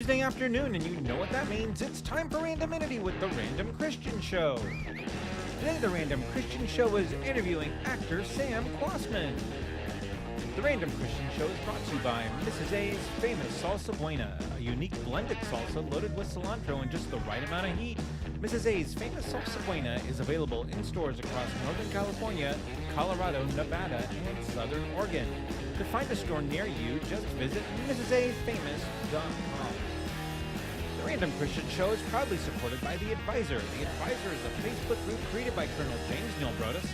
Tuesday afternoon, and you know what that means. It's time for Randominity with the Random Kristian Show. Today, the Random Kristian Show is interviewing actor Sam KWASMAN. The Random Kristian Show is brought to you by Mrs. A's famous Salsa Buena, a unique blended salsa loaded with cilantro and just the right amount of heat. Mrs. A's famous Salsa Buena is available in stores across Northern California, Colorado, Nevada, and Southern Oregon. To find a store near you, just visit mrsafamous.com. The Random Kristian Show is proudly supported by The Advisor. The Advisor is a Facebook group created by Colonel James Neil Brodus,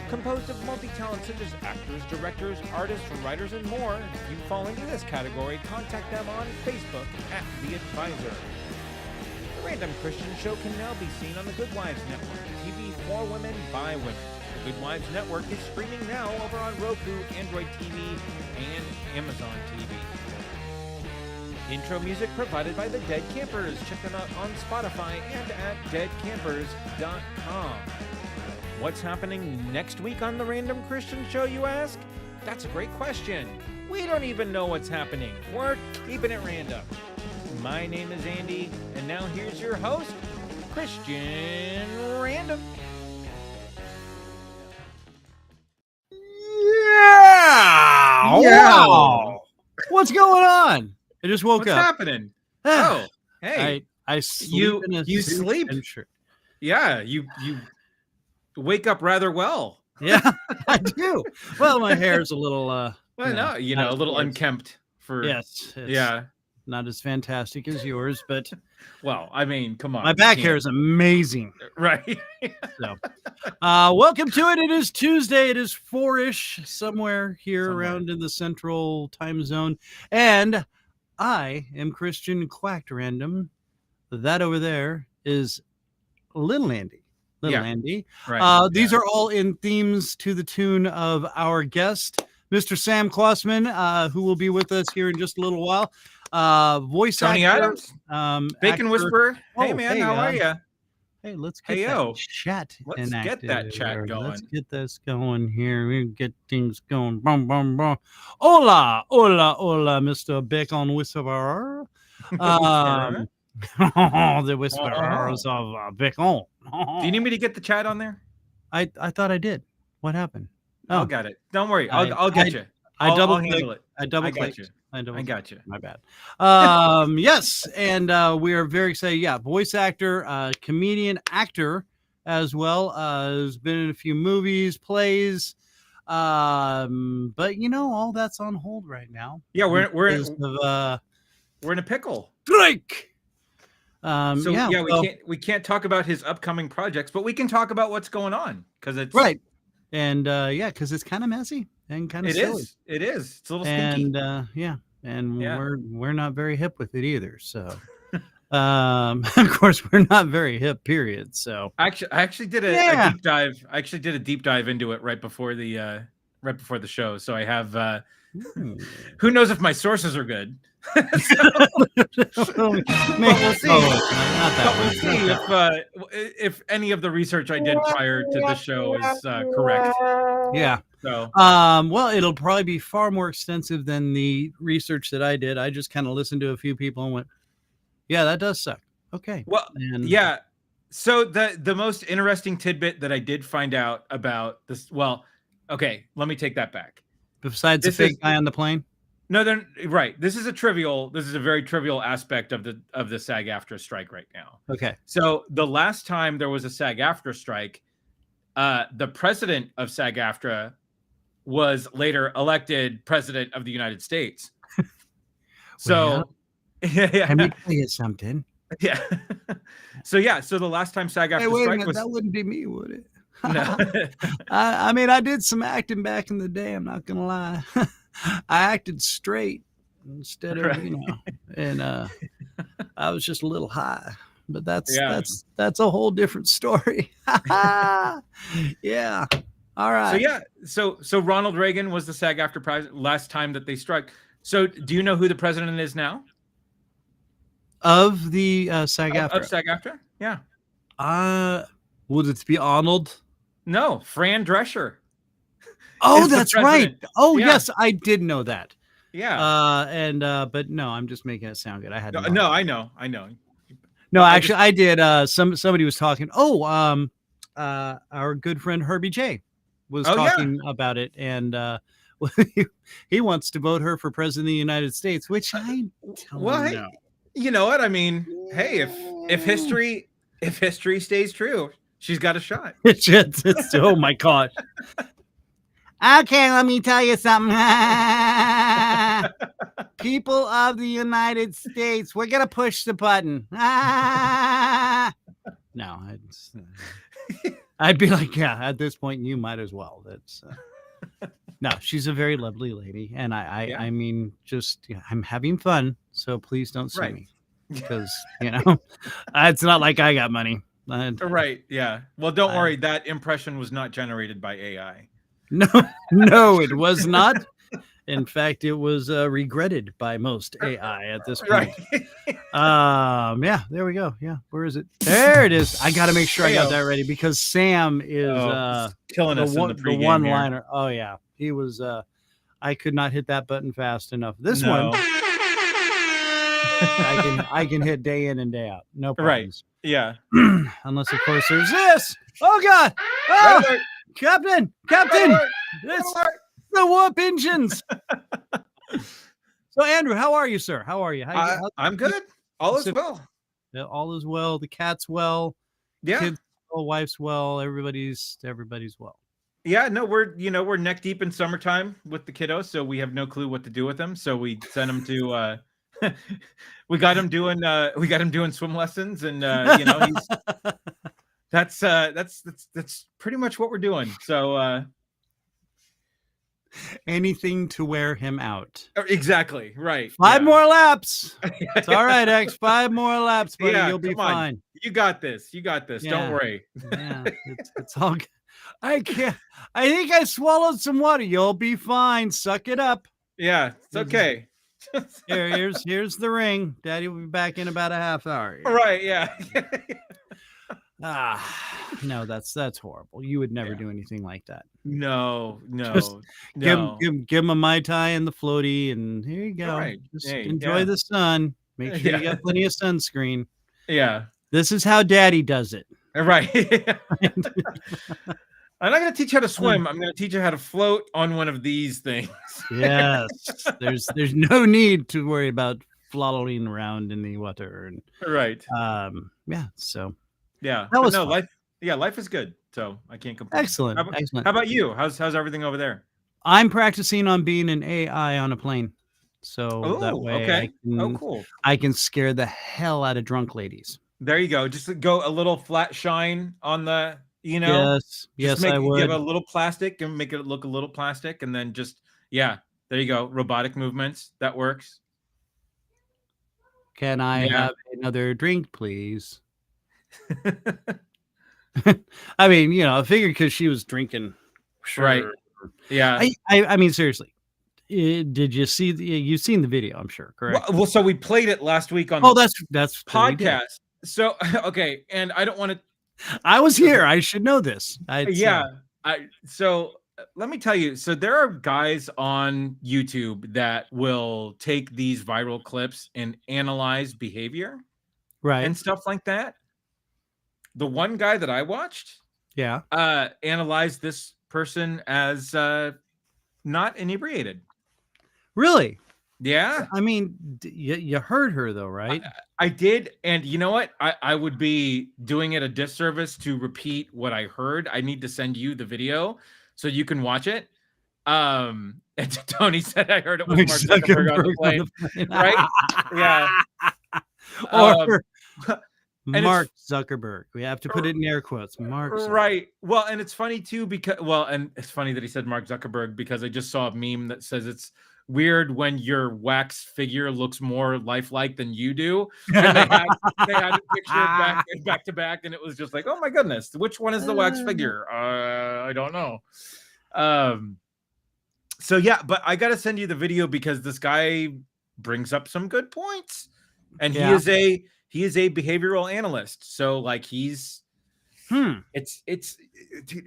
composed of multi-talents such as actors, directors, artists, writers, and more. If you fall into this category, contact them on Facebook at The Advisor. The Random Kristian Show can now be seen on the Good Wives Network, TV for women by women. The Good Wives Network is streaming now over on Roku, Android TV, and Amazon TV. Intro music provided by the Dead Campers. Check them out on Spotify and at deadcampers.com. What's happening next week on the Random Kristian Show, you ask? That's a great question. We don't even know what's happening. We're keeping it random. My name is Andy, and now here's your host, Kristian Random. Yeah! What's going on? I just woke What's up. What's happening? Oh, hey. I sleep in a you suit sleep? and shirt. Yeah, you wake up rather well. Yeah, I do. Well, my hair's a little well, no, a little unkempt for yes. Yeah. Not as fantastic as yours, but well, I mean, come on. My back hair is amazing. Right. So welcome to it. It is Tuesday. It is 4-ish somewhere around in the central time zone. And I am Kristian Quacked Random. That over there is Little Andy. Andy. Right. These are all in themes to the tune of our guest, Mr. Sam KWASMAN, who will be with us here in just a little while. Voice Tony actor, Adams, Bacon Whisperer. Hey man, hey, how are you? Hey, let's get that chat. Let's get that chat going. Let's get this going here. We get things going. Boom, boom, boom. Hola, hola, hola, Mr. Bacon Whisperer. The whisperers of Bacon. Do you need me to get the chat on there? I thought I did. What happened? Oh, got it. Don't worry. I'll get you. I'll handle it. I got you. I got you. My bad. Yes, and we are very excited. Yeah, voice actor, comedian, actor as well. Has been in a few movies, plays, but all that's on hold right now. Yeah, we're in a pickle. Drake. We can't talk about his upcoming projects, but we can talk about what's going on because it's right. And because it's kind of messy and kind of silly. It is. It's a little stinky. And we're not very hip with it either. So, of course, we're not very hip. Period. So, I actually did a deep dive. I actually did a deep dive into it right before the show. So I have. Who knows if my sources are good? We'll see. If any of the research I did prior to the show is correct. Yeah. So, it'll probably be far more extensive than the research that I did. I just kind of listened to a few people and went, "Yeah, that does suck." Okay. Well, yeah. So the most interesting tidbit that I did find out about this. Well, okay, let me take that back. Besides the fake guy on the plane. No, then right. This is a very trivial aspect of the SAG-AFTRA strike right now. Okay. So the last time there was a SAG-AFTRA strike, the president of SAG-AFTRA was later elected president of the United States. So, let me tell you something. Yeah. So the last time SAG-AFTRA strike was that wouldn't be me, would it? No. I did some acting back in the day. I'm not gonna lie. I acted straight instead of and I was just a little high. But that's a whole different story. Yeah. All right. So Ronald Reagan was the SAG-AFTRA president last time that they struck. So do you know who the president is now? Of the SAG-AFTRA? Of SAG-AFTRA? Yeah. Would it be Arnold? No, Fran Drescher. Oh, that's right. Oh, yeah. Yes, I did know that. Yeah. But no, I'm just making it sound good. I had No, I know. no, But actually, I did. Somebody was talking. Oh, our good friend Herbie J was oh yeah. talking about it, and he wants to vote her for president of the United States, which I Well, don't hey, know. you know what I mean? Hey, if history stays true, she's got a shot. Oh my gosh. Okay, let me tell you something. People of the United States, we're gonna push the button. No, I'd be like, yeah, at this point, you might as well. That's no, she's a very lovely lady, and Yeah. I mean, just I'm having fun, so please don't sue Right. me because it's not like I got money. Right. Yeah. Well, don't worry. That impression was not generated by AI. No, it was not. In fact, it was regretted by most AI at this point. Right. Yeah, there we go. Yeah, where is it? There it is. I got to make sure I got that ready because Sam is killing us in the the pregame one here. liner. Oh yeah, he was. I could not hit that button fast enough. This No. one, I can hit day in and day out. No problems. Right. Yeah. Unless of course there's this. Oh God! Oh, Captain! It's the warp engines. So Andrew, how are you, sir? How are you? I'm good. All is well. All is well. The cat's well. Yeah. Kids well. Wife's well. Everybody's well. Yeah. No, we're neck deep in summertime with the kiddos, so we have no clue what to do with them. So we sent them to. we got him doing swim lessons, and he's that's pretty much what we're doing. So. Anything to wear him out. Exactly. Right. 5 more laps. It's all right, X. 5 more laps, buddy. You'll be fine. You got this. Don't worry. Yeah, it's all good. I can't. I think I swallowed some water. You'll be fine. Suck it up. Yeah, it's okay. Here's the ring. Daddy will be back in about a half hour. Right. Yeah. No, that's horrible. You would never do anything like that. No. Just give him a Mai Tai and the floaty, and here you go. Right. Just enjoy the sun. Make sure you got plenty of sunscreen. Yeah. This is how Daddy does it. Right. I'm not going to teach you how to swim. I'm going to teach you how to float on one of these things. Yes. There's no need to worry about floating around in the water. And right. Yeah. So. Yeah. That was life. Yeah, life is good. So I can't complain. Excellent. How about you? How's everything over there? I'm practicing on being an AI on a plane. So that way cool. I can scare the hell out of drunk ladies. There you go. Just go a little flat shine on the, Yes, I would. Give a little plastic and make it look a little plastic, and then there you go. Robotic movements. That works. Can I have another drink, please? I mean, I figured because she was drinking. Sure. Right. Yeah. I mean, seriously. Did you see you've seen the video, I'm sure, correct? Well, so we played it last week on that's podcast. So okay, and I don't want to. I was here. I should know this. So let me tell you. So there are guys on YouTube that will take these viral clips and analyze behavior, right, and stuff like that. The one guy that I watched, analyzed this person as not inebriated. Really? Yeah. I mean, you heard her though, right? I did, and you know what? I would be doing it a disservice to repeat what I heard. I need to send you the video so you can watch it. And Tony said I heard it with Mark Zuckerberg on the plane. Right? Yeah. Or Mark Zuckerberg. We have to put it in air quotes. Mark Zuckerberg. Right. Well, and it's funny too and it's funny that he said Mark Zuckerberg because I just saw a meme that says it's weird when your wax figure looks more lifelike than you do. And they had a picture back to back, and it was just like, oh my goodness, which one is the wax figure? I don't know. So yeah, but I gotta send you the video because this guy brings up some good points, and he is a behavioral analyst. So like it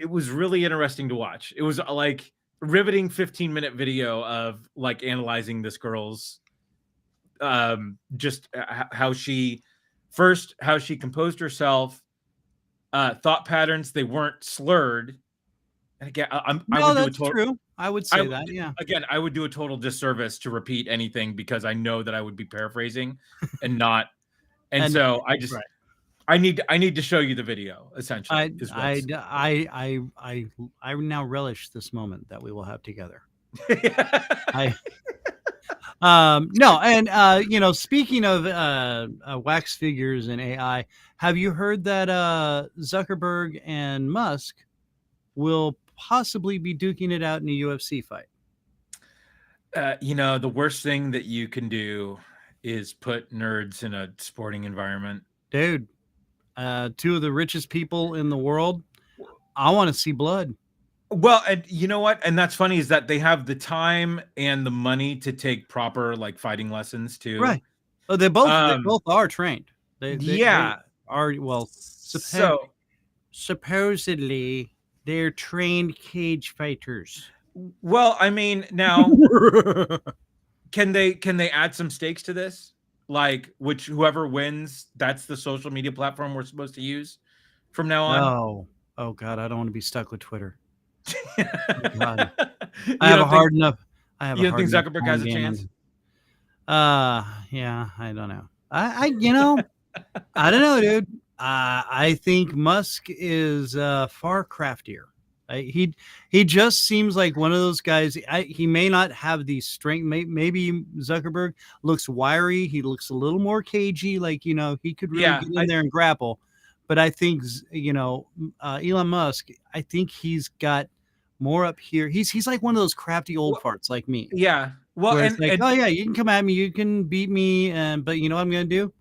was really interesting to watch. It was like riveting 15-minute video of like analyzing this girl's just how she composed herself, thought patterns, they weren't slurred. And again, I would do a total true. I would say that, yeah. Again, I would do a total disservice to repeat anything because I know that I would be paraphrasing and not. And so I just, right. I need to show you the video. Essentially, I now relish this moment that we will have together. No, and you know, speaking of wax figures and AI, have you heard that Zuckerberg and Musk will possibly be duking it out in a UFC fight? You know, the worst thing that you can do is put nerds in a sporting environment. Dude, two of the richest people in the world. I want to see blood. Well, and you know what? And that's funny is that they have the time and the money to take proper like fighting lessons too. Right. Oh, they both are trained. They are, well, supposedly they're trained cage fighters. Well, I mean, now can they add some stakes to this? Like, which whoever wins, that's the social media platform we're supposed to use from now on. Oh God, I don't want to be stuck with Twitter. I have a hard enough. You don't think Zuckerberg has a chance? Yeah, I don't know. I you know, I don't know, dude. I think Musk is far craftier. He just seems like one of those guys. He may not have the strength. Maybe Zuckerberg looks wiry. He looks a little more cagey. Like, you know, he could really get in there and grapple. But I think, you know, Elon Musk, I think he's got more up here. He's like one of those crafty old farts like me. Yeah. Well, and oh yeah, you can come at me, you can beat me, but you know what I'm gonna do?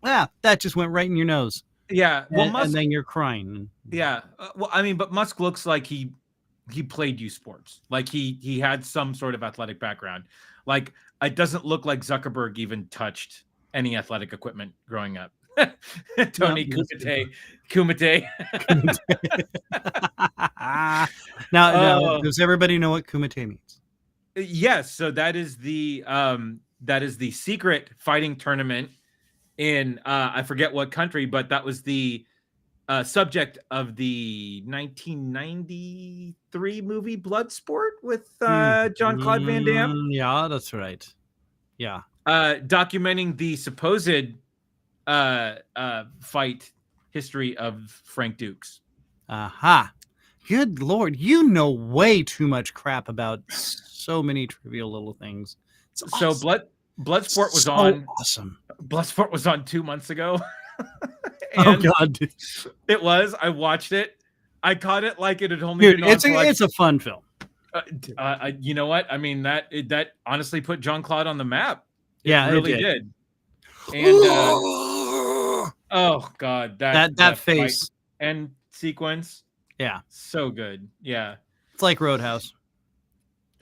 That just went right in your nose. Yeah. Well, Musk, and then you're crying. Yeah. Well, I mean, but Musk looks like he played youth sports. Like he had some sort of athletic background. Like it doesn't look like Zuckerberg even touched any athletic equipment growing up. Tony Kumite. Now, does everybody know what Kumite means? Yes. So that is the secret fighting tournament in I forget what country, but that was the subject of the 1993 movie Bloodsport with Jean-Claude Van Damme. Yeah, that's right. Yeah. Documenting the supposed fight history of Frank Dukes. Aha. Good Lord. You know way too much crap about so many trivial little things. So awesome. Bloodsport was on. Awesome. Bloodsport was on 2 months ago. Oh God. It was. I watched it. I caught it like it had only been on. It's a fun film. You know what? I mean, that honestly put Jean-Claude on the map. Yeah, it really did. And oh God, that face and sequence. Yeah. So good. Yeah. It's like Roadhouse.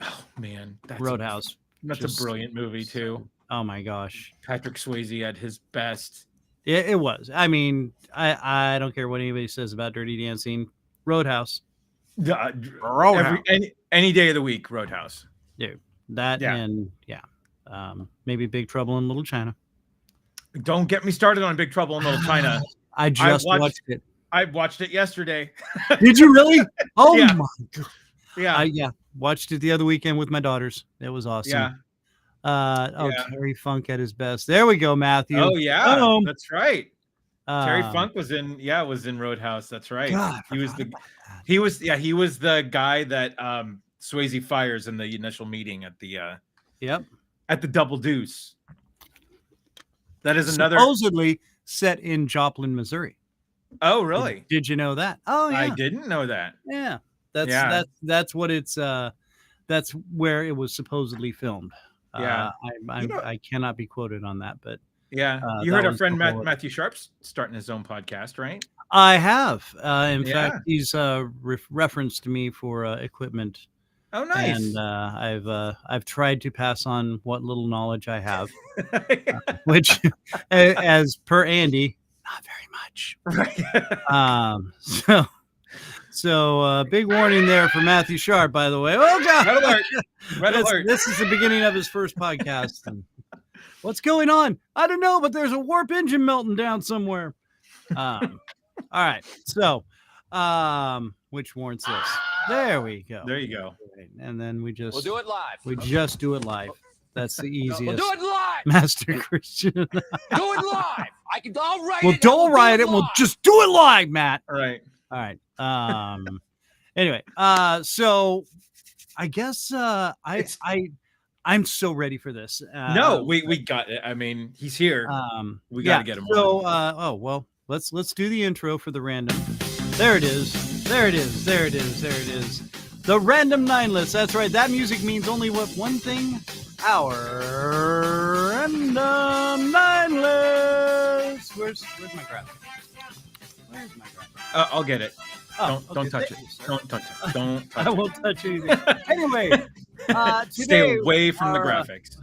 Oh man. Roadhouse. That's a brilliant movie too. Oh my gosh. Patrick Swayze at his best. Yeah, it was. I mean, I don't care what anybody says about Dirty Dancing. Roadhouse. Any day of the week, Roadhouse. Dude. And maybe Big Trouble in Little China. Don't get me started on Big Trouble in Little China. I just watched it. I watched it yesterday. Did you really? Oh yeah. My God. Yeah. Watched it the other weekend with my daughters. It was awesome. Yeah. Terry Funk at his best. There we go, Matthew. Oh yeah, that's right. Terry Funk was in Roadhouse. That's right. God, he was the guy that Swayze fires in the initial meeting at the at the Double Deuce. That is supposedly set in Joplin, Missouri. Oh, really? Did you know that? Oh, yeah. I didn't know that. Yeah. That's what it's that's where it was supposedly filmed. Yeah. I cannot be quoted on that, but yeah. You heard our friend Matthew Sharp's starting his own podcast, right? I have. In fact, he's referenced me for equipment. Oh, nice. And I've tried to pass on what little knowledge I have, which, as per Andy, not very much. Right. So big warning there for Matthew Sharp, by the way. Oh God! Red alert! Red alert! This is the beginning of his first podcast. And what's going on? I don't know, but there's a warp engine melting down somewhere. All right. So, which warrants this? There we go. There you go. And then we'll do it live. We just do it live. That's the easiest. We'll do it live. Master Kristian. Do it live. I'll write Well, it. don't write it. We'll just do it live, Matt. All right. All right. Anyway, so I guess I'm so ready for this. No, we got it. I mean, he's here. We got to get him. So, well, let's do the intro for the random. There it is. There it is. There it is. There it is. The random 9 list. That's right. That music means only one thing. Our random 9 list. Where's my graphic? Where's my graphic? I'll get it. Don't touch it. Don't touch it. Don't touch it. I won't touch anything. Anyway, today, stay away from the graphics.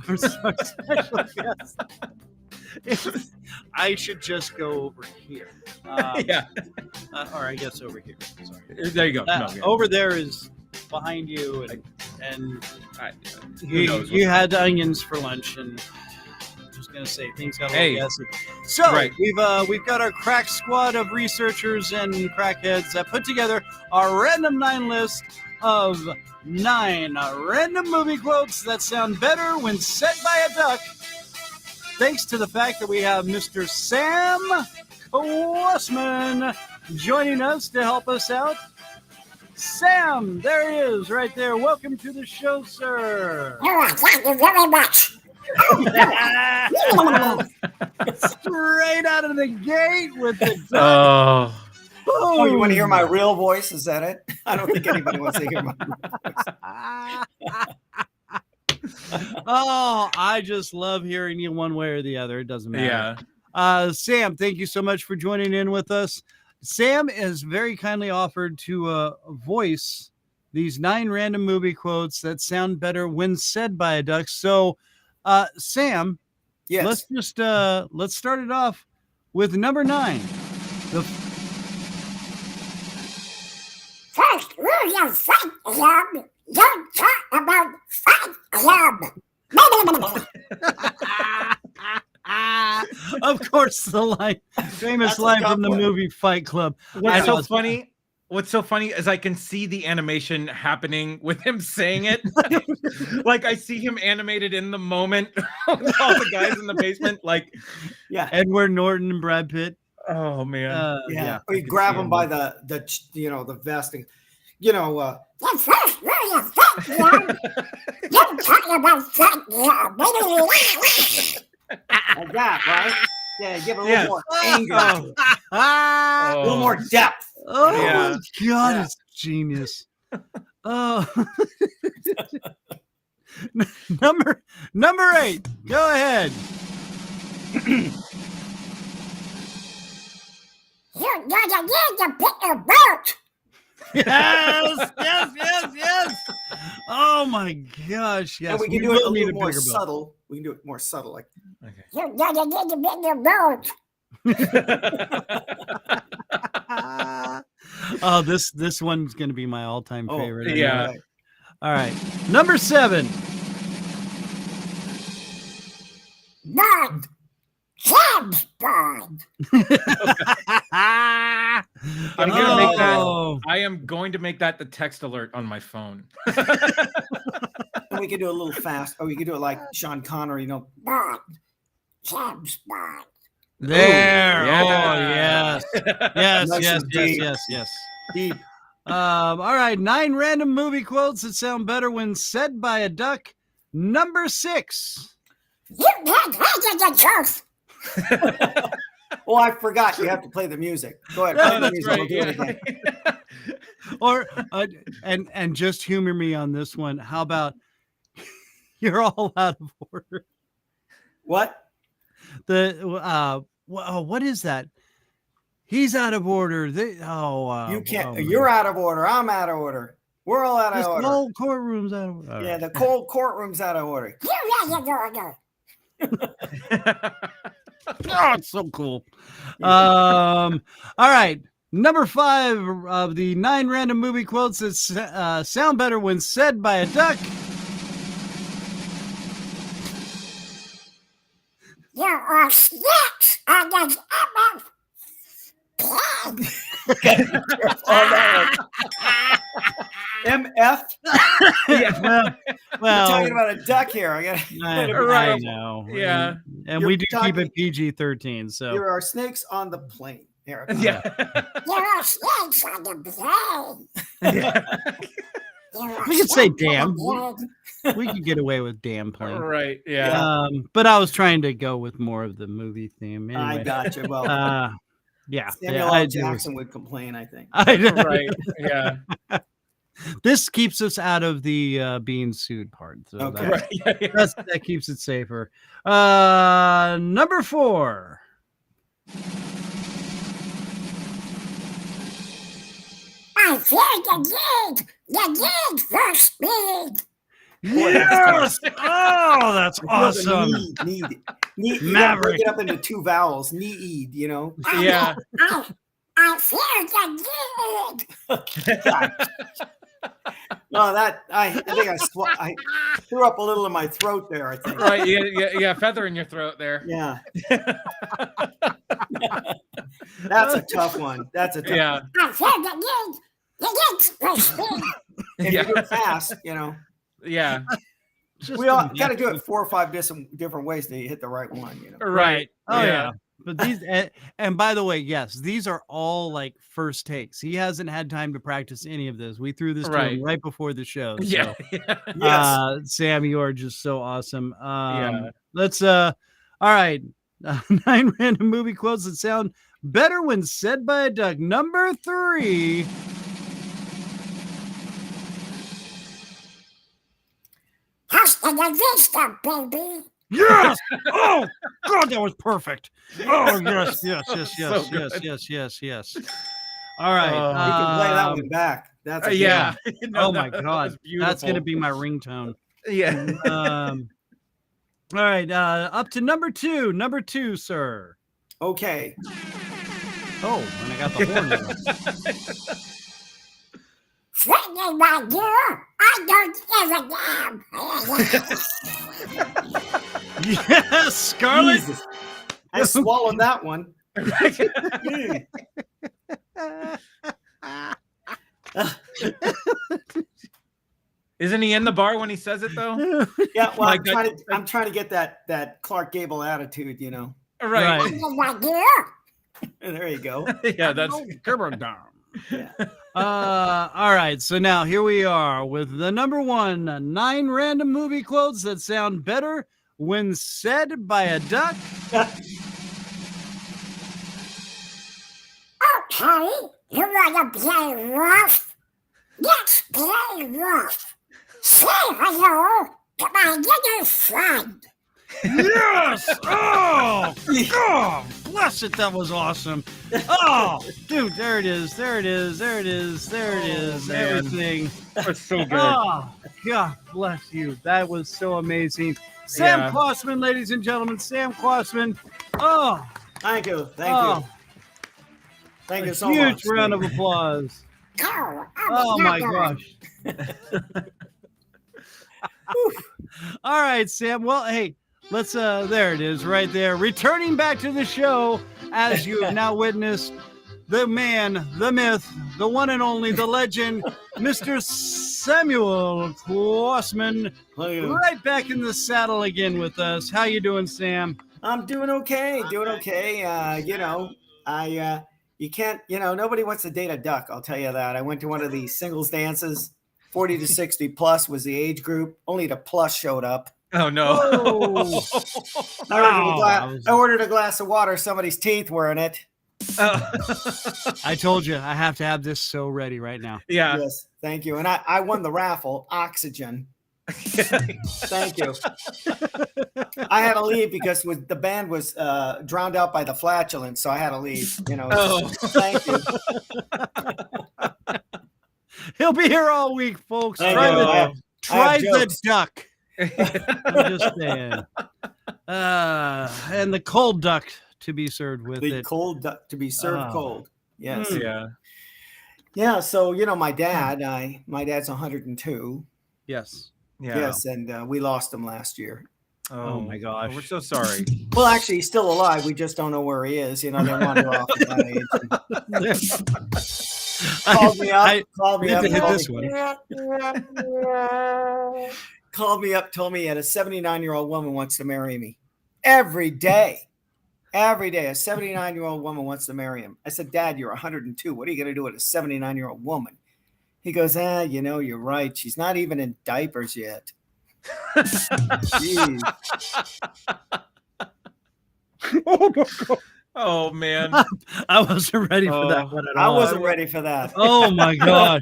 I should just go over here. Yeah. Or I guess over here. Sorry. There you go. Over there is behind you, and knows you had onions for lunch, and I'm just gonna say things got a little gassy. So right. we've got our crack squad of researchers and crackheads that put together our random 9 list of 9 random movie quotes that sound better when said by a duck. Thanks to the fact that we have Mr. Sam Kwasman joining us to help us out. Sam, there he is, right there. Welcome to the show, sir. Oh, thank you very much. Straight out of the gate with the Oh, Oh, you want to hear my real voice? Is that it? I don't think anybody wants to hear my real voice. Oh, I just love hearing you one way or the other. It doesn't matter. yeah. Sam, thank you so much for joining in with us. Sam has very kindly offered to voice these 9 random movie quotes that sound better when said by a duck. So, Sam, Yes. let's start it off with number 9. First rule of Fight Club, don't talk about Fight Club. Of course, the famous That's a line tough from the one. movie Fight Club. What's so funny? What's so funny is I can see the animation happening with him saying it. Like I see him animated in the moment with all the guys in the basement. Like, Yeah. Edward Norton and Brad Pitt. oh man. Yeah. I Or you can grab see them by the vest and, the first rule of Fight Club, don't talk about Fight Club. Like that, right? Yeah, give it a little Yes. more anger, to it. Ah! A little more depth. Oh Yeah. my God, Yeah. it's genius. Oh, number 8. Go ahead. You're gonna need to pick your boat. Yes. Oh my gosh, yes. And we can do it a will need little more bigger boat. subtle. We can do it more subtle, like Okay. you're gonna need to pick your boat. Oh, this one's gonna be my all-time Oh, favorite. yeah. All right. Number 7. Bond. James Bond. I'm gonna make that. Oh. I am going to make that the text alert on my phone. And we can do it a little fast. Or we can do it like Sean Connery, Bond. James Bond. There. yeah. Oh, yes. Yes, Nice yes, and yes, deep. yes. Deep. All right, 9 random movie quotes that sound better when said by a duck. Number 6. You can't handle the truth. Oh, I forgot. You have to play the music. Go ahead. Play Oh, the that's music. right. We'll do it again. Or and just humor me on this one. How about you're all out of order? What? What is that? He's out of order. You can't. You're out of order. I'm out of order. We're all out of This order. whole courtroom's out of order. Yeah, the cold courtroom's out of order. You're out of order. Oh, it's so cool. All right. Number 5 of the 9 random movie quotes that sound better when said by a duck. There are snakes on the MF. Yeah. Well, We're talking about a duck here. I Right. know. Yeah. And You're we do keep talking- it PG-13, so. There are snakes on the plane. Here, Yeah. there are snakes on the plane. Yeah. We could say damn. We could get away with damn plane. Right. Yeah. But I was trying to go with more of the movie theme. Anyway. I got you. Well, Yeah. Samuel I L. do. Jackson would complain, I think. I know. Right. Yeah. This keeps us out of the being sued part. So Okay. Right. Yeah. that keeps it safer. Number 4. I feel the need for speed. Yes! Oh, that's awesome. Need. You gotta Maverick. break it up into 2 vowels. Need, you know. Yeah. I feel the need. No, that I think I threw up a little in my throat there. I think. Right. Yeah. Feather in your throat there. Yeah. That's a tough one. That's a tough Yeah. one. I feel the need. The need for speed. If you do it fast, you know. Yeah. We all got to do it 4 or 5 different ways to hit the right one. You know. Right. Oh yeah. But these and by the way, yes, these are all like first takes. He hasn't had time to practice any of this. We threw this to him right before the show. So, Yeah. Yes. Sam, you are just so awesome. Yeah. Let's all right. 9 random movie quotes that sound better when said by a duck. Number 3. Hasta la vista, baby. Yes! Oh God, that was perfect. Oh yes, yes. So good. Yes. All right. We can play that one back. That's a good Yeah. one. No, Oh my that God, was beautiful. that's gonna be my ringtone. Yeah. All right. Up to number 2. Number 2, sir. Okay. Oh, and I got the horn. now. Threatening my dear, I don't give a damn. Yes, Scarlet. Jesus. I swallowed that one. Isn't he in the bar when he says it though? Yeah, well, Like that- I'm trying to get that Clark Gable attitude, you know. Right. My dear. There you go. Yeah, that's Yeah. All right. So now here we are with the number 1 9 random movie quotes that sound better when said by a duck. Okay, you want to play rough? Let's play rough. Say hello to my little friend. Yes! Oh, God bless it. That was awesome. Oh, dude, there it is. There it is. There it is. There it is. man. Everything. That's so good. Oh, God bless you. That was so amazing. Sam Yeah. Kwasman, ladies and gentlemen. Sam Kwasman. Oh, Thank you. Thank oh, you. Thank you so huge much. round of applause. Oh, my gosh. All right, Sam. Well, hey, let's there it is right there. Returning back to the show, as you have now witnessed, the man, the myth, the one and only, the legend, Mr. Samuel Kwasman, right back in the saddle again with us. How you doing, Sam? I'm doing okay. Doing okay. You can't, nobody wants to date a duck. I'll tell you that. I went to one of these singles dances. 40 to 60 plus was the age group. Only the plus showed up. Oh no. Oh. I ordered a glass of water. Somebody's teeth were in it. I told you I have to have this so ready right now. Yeah. Yes, thank you. And I won the raffle, oxygen. Thank you. I had to leave because the band was drowned out by the flatulence, so I had to leave. Oh. Thank you. He'll be here all week, folks. Thank Try you. the, try the jokes. duck. I'm just saying. And the cold duck to be served with The it. cold duck to be served Oh. cold. Yes. Yeah. Yeah. So, my dad's 102. Yes. Yeah. Yes. And we lost him last year. Oh my gosh. We're so sorry. Well, actually, he's still alive. We just don't know where he is. They wander off at that age. Called me up. Called me need up. to hit told this me- one. Called me up, told me he had a 79-year-old woman wants to marry me. Every day, a 79-year-old woman wants to marry him. I said, Dad, you're 102. What are you going to do with a 79-year-old woman? He goes, you're right. She's not even in diapers yet. Jeez. Oh my God. Oh man. I wasn't ready for that one at I all. wasn't ready for that. Oh my God.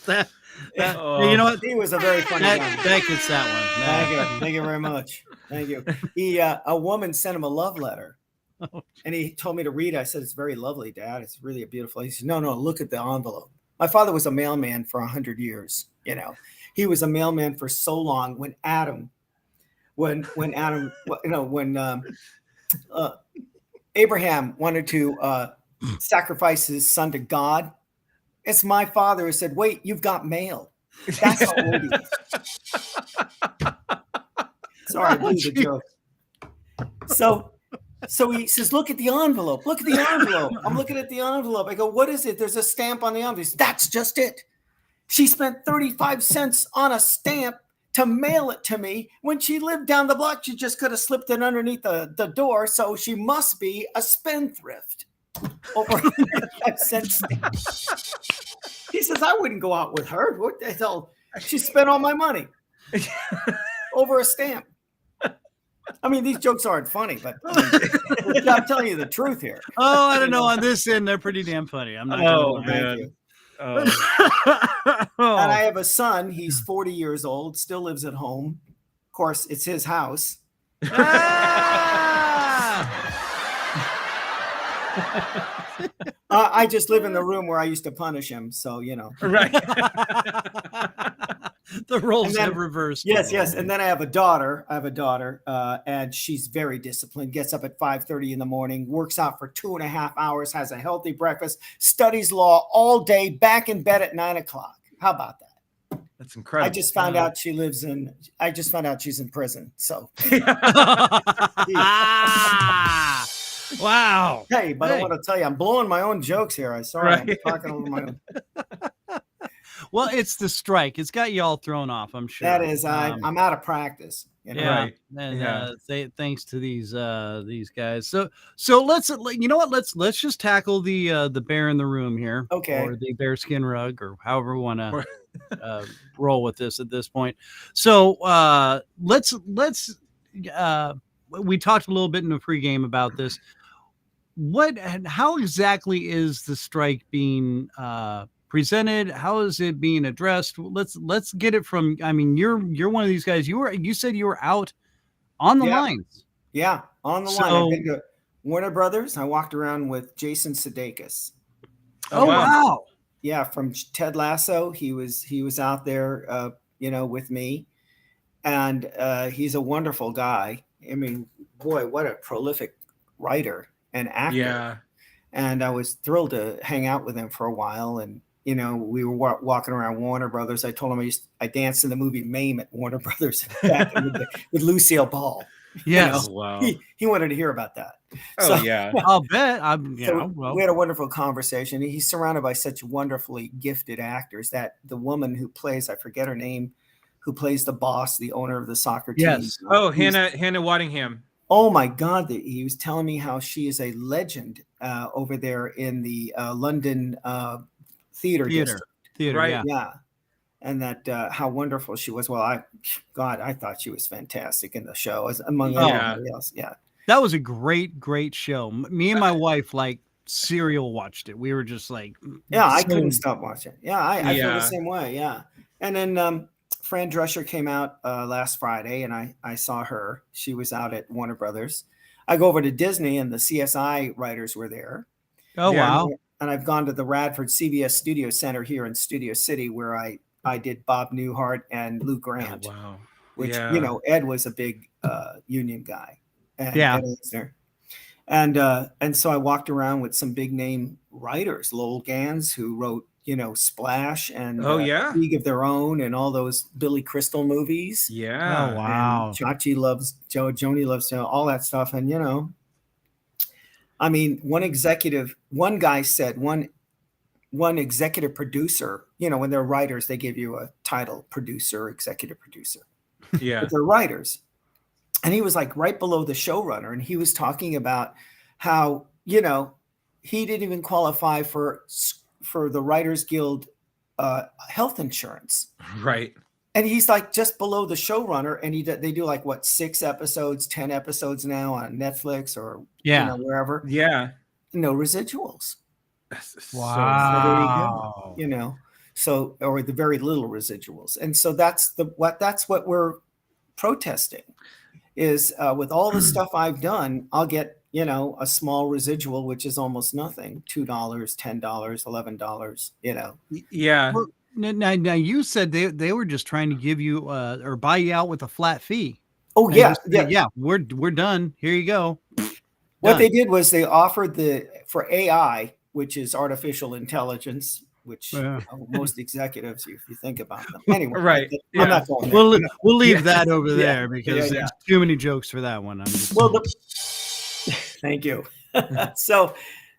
That, you know what? He was a very funny guy. That gets that one. Thank you. Thank you very much. Thank you. A woman sent him a love letter. And he told me to read it. I said, it's very lovely, Dad. It's really a beautiful. He said, no, look at the envelope. My father was a mailman for 100 years. He was a mailman for so long when Abraham wanted to sacrifice his son to God. It's my father who said, wait, you've got mail. That's how old he is. Sorry, I blew the joke. So he says, look at the envelope. Look at the envelope. I'm looking at the envelope. I go, what is it? There's a stamp on the envelope. He says, that's just it. She spent 35 cents on a stamp to mail it to me. When she lived down the block, she just could have slipped it underneath the door. So she must be a spendthrift. Over a 35-cent stamp. He says, I wouldn't go out with her. What the hell? She spent all my money over a stamp. I mean, these jokes aren't funny, but I'm telling you the truth here. Oh, I don't know. On this end, they're pretty damn funny. I'm not gonna lie. Thank you. Oh. And I have a son. He's 40 years old, still lives at home. Of course, it's his house. I just live in the room where I used to punish him. So, Right. The roles have reversed. Yes. And then I have a daughter. And she's very disciplined, gets up at 5:30 in the morning, works out for 2.5 hours, has a healthy breakfast, studies law all day, back in bed at 9 o'clock. How about that? That's incredible. I just found out she's in prison. So. Wow. Hey, but I want to tell you, I'm blowing my own jokes here. I'm sorry. Right. I'm talking over my own. Well, it's the strike. It's got you all thrown off, I'm sure. That is, I'm out of practice. Yeah. Right. And thanks to these guys. So let's let's just tackle the bear in the room here. Okay. Or the bearskin rug, or however we want to roll with this at this point. So let's we talked a little bit in the pregame about this. How exactly is the strike being presented? How is it being addressed? Let's get it from. I mean, you're one of these guys. You said you were out on the lines. Yeah, on the line. I've been to Warner Brothers. I walked around with Jason Sudeikis. Oh wow. Yeah, from Ted Lasso. He was out there, with me, and he's a wonderful guy. I mean, boy, what a prolific writer and actor. Yeah. And I was thrilled to hang out with him for a while. And, we were walking around Warner Brothers. I told him I danced in the movie Mame at Warner Brothers back in the day with Lucille Ball. Yes. Wow. He wanted to hear about that. Oh, yeah. I'll bet. We had a wonderful conversation. He's surrounded by such wonderfully gifted actors that the woman who plays, I forget her name, who plays the boss, the owner of the soccer team. Yes. Oh, Hannah Waddingham. Oh my God! He was telling me how she is a legend over there in the London theater district. Right. Yeah, and that how wonderful she was. Well, I thought she was fantastic in the show, as among everybody else. Yeah, that was a great show. Me and my wife serial watched it. We were just like, I couldn't stop watching. Yeah, I feel the same way. Yeah, and then Fran Drescher came out last Friday, and I saw her. She was out at Warner Brothers. I go over to Disney, and the CSI writers were there. Oh, wow. And I've gone to the Radford CBS Studio Center here in Studio City, where I did Bob Newhart and Lou Grant. Oh, wow. Which, Ed was a big union guy. And And so I walked around with some big name writers, Lowell Gans, who wrote, Splash and League of Their Own and all those Billy Crystal movies. Yeah. Oh, wow. And Chachi loves Joe, Joni loves all that stuff. And, I mean, one guy said, one executive producer, when they're writers, they give you a title, producer, executive producer. Yeah. But they're writers. And he was like right below the showrunner. And he was talking about how, he didn't even qualify for the Writers Guild health insurance. Right. And he's like just below the showrunner. And they do like 6 episodes, 10 episodes now on Netflix or wherever. Yeah. No residuals. Wow. So there you go. So, or the very little residuals. And so that's what we're protesting is with all the stuff I've done, I'll get, a small residual, which is almost nothing, $2, $10, $11, Yeah. Well, now you said they were just trying to give you or buy you out with a flat fee. Oh, yeah. Yeah. We're done. Here you go. What they did was they offered for AI, which is artificial intelligence, which most executives, if you think about them. Anyway, right. I'm not going there. We'll leave that over there because there's too many jokes for that one. Thank you. So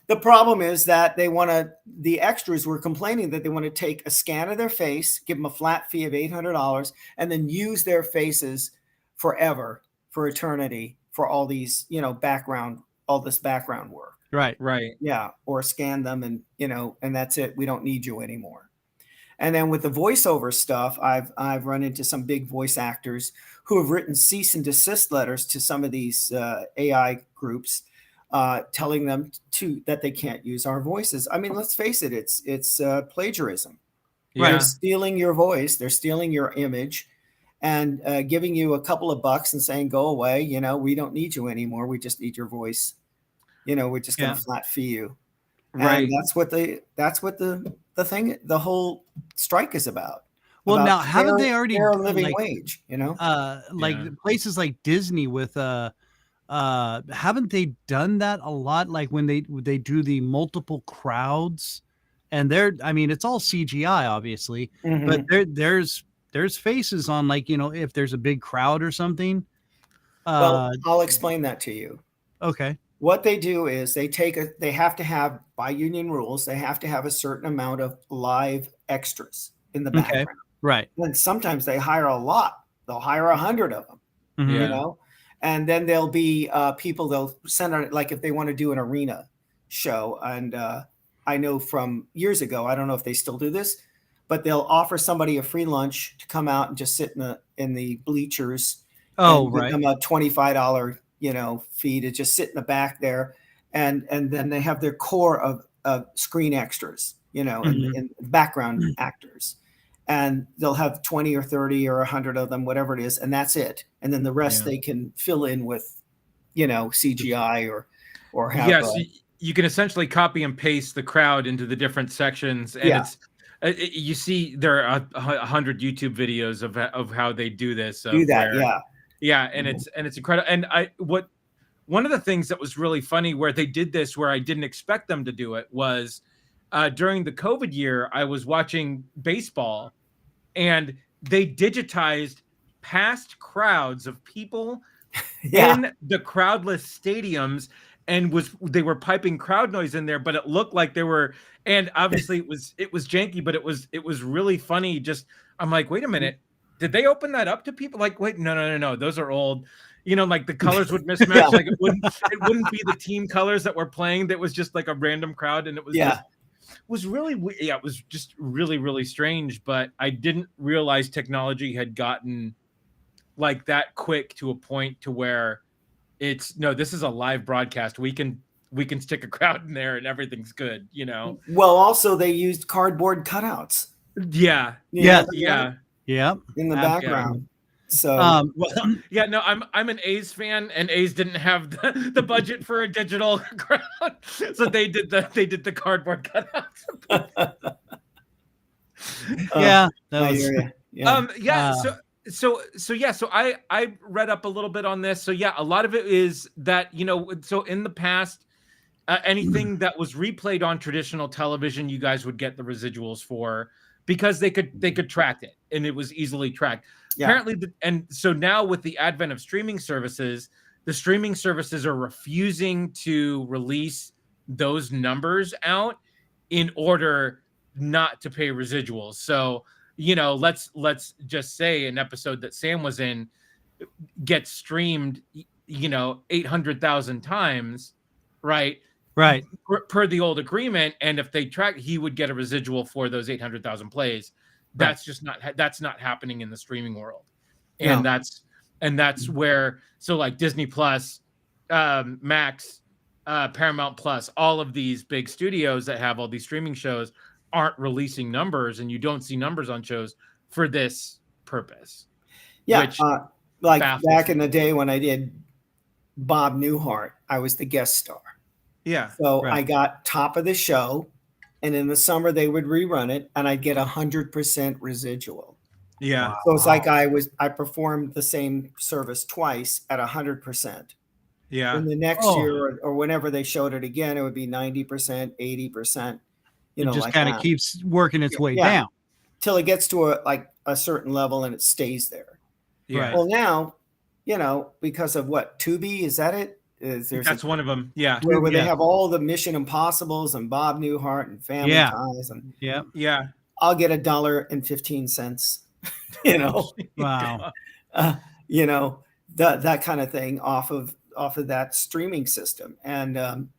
the problem is that the extras were complaining that they want to take a scan of their face, give them a flat fee of $800, and then use their faces forever, for eternity, for all these, all this background work. Right. Yeah. Or scan them and, and that's it. We don't need you anymore. And then with the voiceover stuff, I've run into some big voice actors who have written cease and desist letters to some of these AI groups, telling them that they can't use our voices. I mean, let's face it, it's plagiarism. Yeah. They're stealing your voice, they're stealing your image, and giving you a couple of bucks and saying, go away. We don't need you anymore. We just need your voice. We're just going to flat fee you. Right. And that's what the thing, the whole strike is about. Well, about now haven't they already fair living wage? Places like Disney with haven't they done that a lot? Like when they do the multiple crowds, and it's all CGI, obviously, but there's faces on, like, if there's a big crowd or something. Well, I'll explain that to you. Okay. What they do is they have to have, by union rules, they have to have a certain amount of live extras in the background. Okay. Right. And sometimes they hire a lot. They'll hire 100 of them, and then there'll be people they'll send out, like if they want to do an arena show. And I know from years ago, I don't know if they still do this, but they'll offer somebody a free lunch to come out and just sit in the bleachers. Oh, and right. give them a $25, fee to just sit in the back there. And then they have their core of screen extras, and background actors. And they'll have 20 or 30 or 100 of them, whatever it is. And that's it. And then the rest they can fill in with, CGI or have. Yes. You can essentially copy and paste the crowd into the different sections. And you see there are 100 YouTube videos of how they do this. Yeah, and it's incredible. And one of the things that was really funny where they did this, where I didn't expect them to do it, was during the COVID year, I was watching baseball, and they digitized past crowds of people in the crowdless stadiums, and they were piping crowd noise in there, but it looked like they were, and obviously it was janky, but it was really funny. Just, I'm like, wait a minute. Did they open that up to people? Like, wait, no. Those are old. Like the colors would mismatch. Like it wouldn't be the team colors that were playing. That was just like a random crowd, and it was was really it was just really, really strange. But I didn't realize technology had gotten like that quick to a point to where this is a live broadcast. We can stick a crowd in there and everything's good. Well, also they used cardboard cutouts. Yeah. In the background. So I'm an A's fan, and A's didn't have the budget for a digital crowd, so they did the cardboard cutouts. That was, So So I read up a little bit on this. So yeah, a lot of it is that, so in the past, anything that was replayed on traditional television, you guys would get the residuals for, because they could track it and it was easily tracked. Yeah. Apparently, and so now with the advent of streaming services, the streaming services are refusing to release those numbers out in order not to pay residuals. So, let's just say an episode that Sam was in gets streamed, 800,000 times, right? Right. Per the old agreement, and if they track, he would get a residual for those 800,000 plays. That's just not happening in the streaming world, and that's where, so like Disney Plus, Max, Paramount Plus, all of these big studios that have all these streaming shows aren't releasing numbers, and you don't see numbers on shows for this purpose. Yeah, like back in the day when I did Bob Newhart, I was the guest star. Yeah. So I got top of the show, and in the summer they would rerun it, and I'd get 100% residual. Yeah. Wow. So it's like I performed the same service twice at 100%. Yeah. In the next year or whenever they showed it again, it would be 90%, 80%. It just kind of keeps working its way down till it gets to a certain level and it stays there. Yeah. Well, now, because of what, Tubi, is that it? That's one of them. Yeah. Where they have all the Mission Impossibles and Bob Newhart and Family Ties and I'll get $1.15. Wow. That kind of thing off of that streaming system. And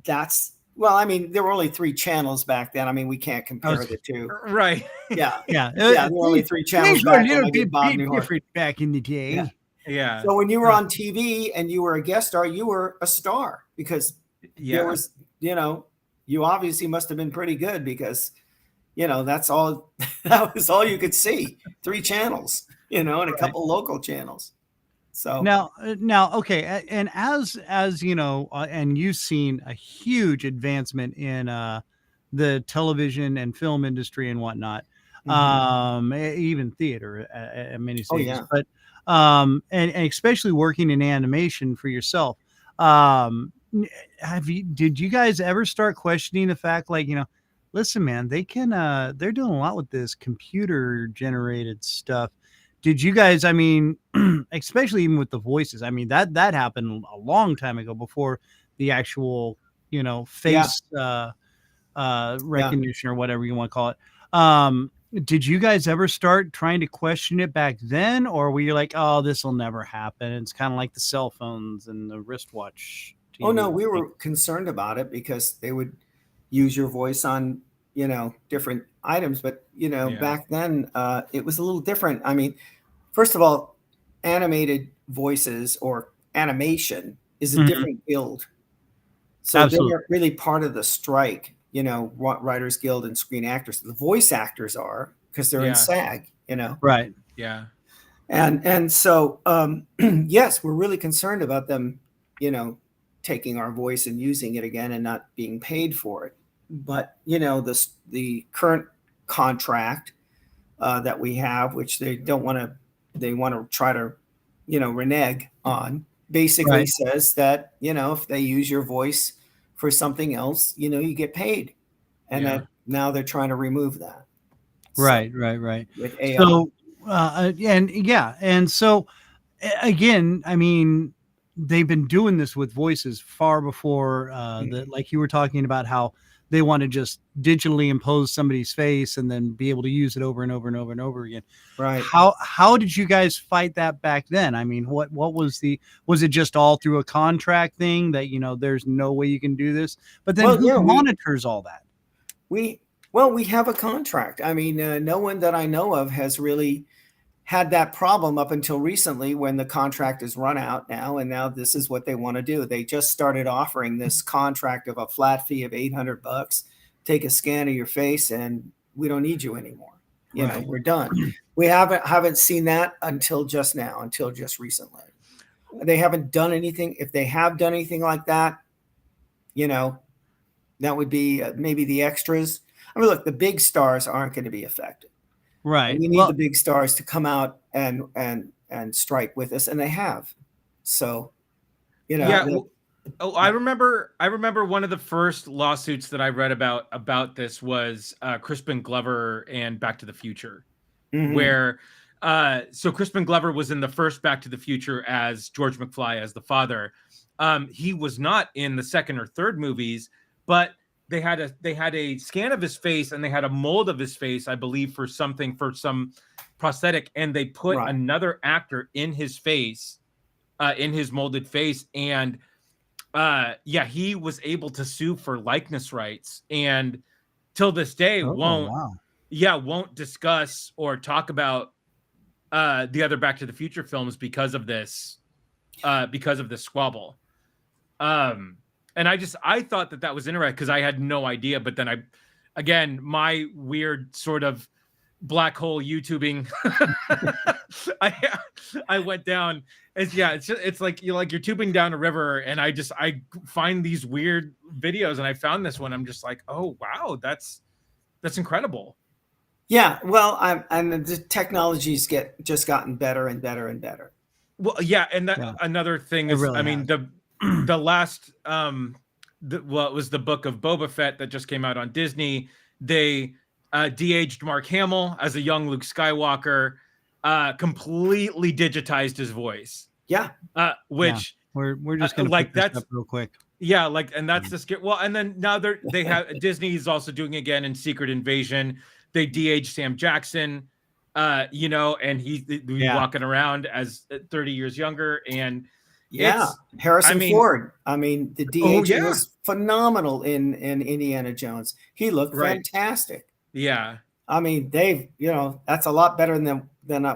that's, well, I mean, there were only 3 channels back then. I mean, we can't compare the two. Right. Yeah. Yeah. There were only 3 channels back when I did Bob Newhart. Different back in the day. Yeah. So when you were on TV and you were a guest star, you were a star because there was, you obviously must have been pretty good because, that was all you could see. 3 channels, and a couple local channels. So now, okay. And as and you've seen a huge advancement in the television and film industry and whatnot, even theater at many stages, but and especially working in animation for yourself. Did you guys ever start questioning the fact, like, listen, man, they're doing a lot with this computer generated stuff. Did you guys, I mean, especially even with the voices, I mean, that happened a long time ago before the actual, face recognition or whatever you want to call it. Did you guys ever start trying to question it back then? Or were you like, oh, this will never happen? It's kind of like the cell phones and the wristwatch. TV. Oh, no, we were concerned about it because they would use your voice on, different items. But, back then it was a little different. I mean, first of all, animated voices or animation is a different guild. So they weren't really part of the strike, Writers Guild and Screen Actors. The voice actors are because they're in SAG, Right. Yeah. And so, yes, we're really concerned about them, taking our voice and using it again and not being paid for it. But, the current contract that we have, which they want to try to, renege on, basically says that, if they use your voice for something else, you get paid. And that now they're trying to remove that. Right. With AI. So, and so again, I mean, they've been doing this with voices far before like you were talking about how they want to just digitally impose somebody's face and then be able to use it over and over and over and over again. Right. How did you guys fight that back then? I mean, what was it just all through a contract thing that, there's no way you can do this? But then who monitors all that? We have a contract. I mean, no one that I know of has really had that problem up until recently when the contract is run out now. And now this is what they want to do. They just started offering this contract of a flat fee of $800, take a scan of your face and we don't need you anymore. We're done. We haven't seen that until just recently. They haven't done anything. If they have done anything like that, that would be maybe the extras. I mean, look, the big stars aren't going to be affected. Right. We need the big stars to come out and strike with us, and they have. So, you know, Yeah. I remember one of the first lawsuits that I read about this was Crispin Glover and Back to the Future, where so Crispin Glover was in the first Back to the Future as George McFly as the father. He was not in the second or third movies, but they had a scan of his face and they had a mold of his face, I believe, for some prosthetic, and they put another actor in his face, in his molded face, and he was able to sue for likeness rights, and till this day won't discuss or talk about the other Back to the Future films because of this squabble. And I thought that was interesting because I had no idea, but then my weird sort of black hole YouTubing, I went down. It's like you're tubing down a river, and I find these weird videos, and I found this one. I'm just like, oh wow, that's incredible. Yeah, well, and the technologies just gotten better and better and better. Well, yeah, and another thing is, really I mean, the last it was the Book of Boba Fett that just came out on Disney. They de-aged Mark Hamill as a young Luke Skywalker, completely digitized his voice. Yeah. Which we're just gonna like pick this up real quick. Yeah, like, and that's the scare. Well, and then now they have Disney's also doing again in Secret Invasion. They de-aged Sam Jackson, and he's walking around as 30 years younger. And Harrison Ford. I mean, the de-aging was phenomenal in Indiana Jones. He looked fantastic. Yeah. I mean, that's a lot better than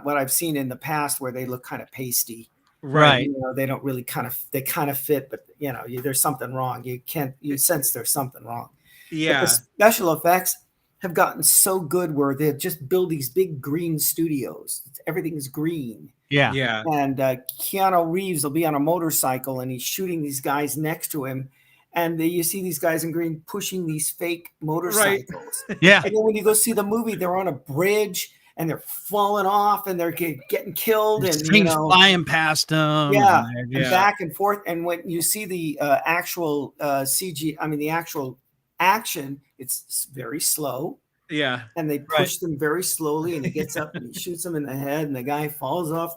what I've seen in the past, where they look kind of pasty. Right. They don't really they kind of fit, but there's something wrong. You sense there's something wrong. Yeah. But the special effects have gotten so good where they just build these big green studios. Everything's green. Yeah. Yeah. And Keanu Reeves will be on a motorcycle and he's shooting these guys next to him. And you see these guys in green pushing these fake motorcycles. Right. Yeah. And then when you go see the movie, they're on a bridge and they're falling off and they're getting killed. And things flying past them. And back and forth. And when you see the actual CG, I mean, the actual action, it's very slow. Yeah. And they push them very slowly, and he gets up and he shoots him in the head, and the guy falls off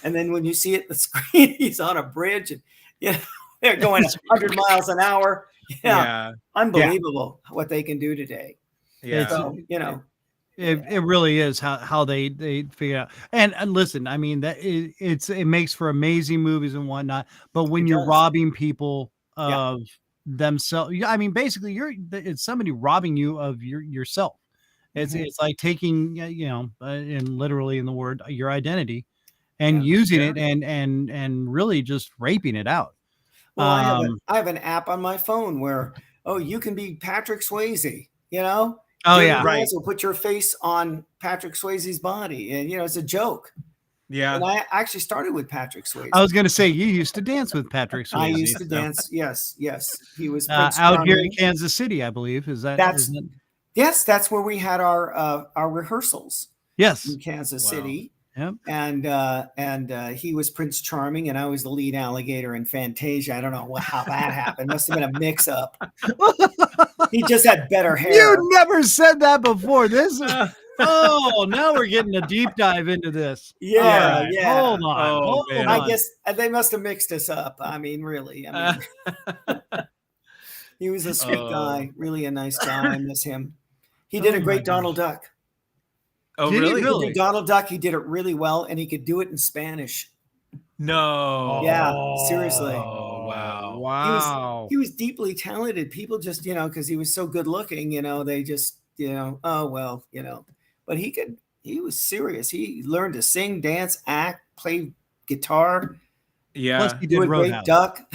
and then when you see it, the screen, he's on a bridge, and they're going 100 miles an hour. Yeah. Unbelievable what they can do today. Yeah. So, it really is how they figure out. And listen, I mean, that it makes for amazing movies and whatnot, but when you're robbing people of themselves, I mean, basically it's somebody robbing you of yourself. It's like taking, and literally in the word, your identity, and using it and really just raping it out. Well, I have an app on my phone where you can be Patrick Swayze. Will put your face on Patrick Swayze's body, and it's a joke. Yeah. And I actually started with Patrick Swayze. I was going to say, you used to dance with Patrick Swayze. I used to dance. Yes. He was out here in Kansas City, I believe. Yes, that's where we had our rehearsals. Yes. In Kansas City. Yep. And he was Prince Charming, and I was the lead alligator in Fantasia. I don't know how that happened. Must have been a mix-up. He just had better hair. You never said that before. This is now we're getting a deep dive into this. Yeah. Hold on. I guess they must have mixed us up. I mean, really. He was a sweet guy, really a nice guy. I miss him. He did a great Donald Duck. Oh, really? He did Donald Duck. He did it really well, and he could do it in Spanish. No. Yeah, seriously. Oh, wow. He was deeply talented. People just, because he was so good looking, they just, but he was serious. He learned to sing, dance, act, play guitar. Yeah. Plus he did Roadhouse. Great Duck.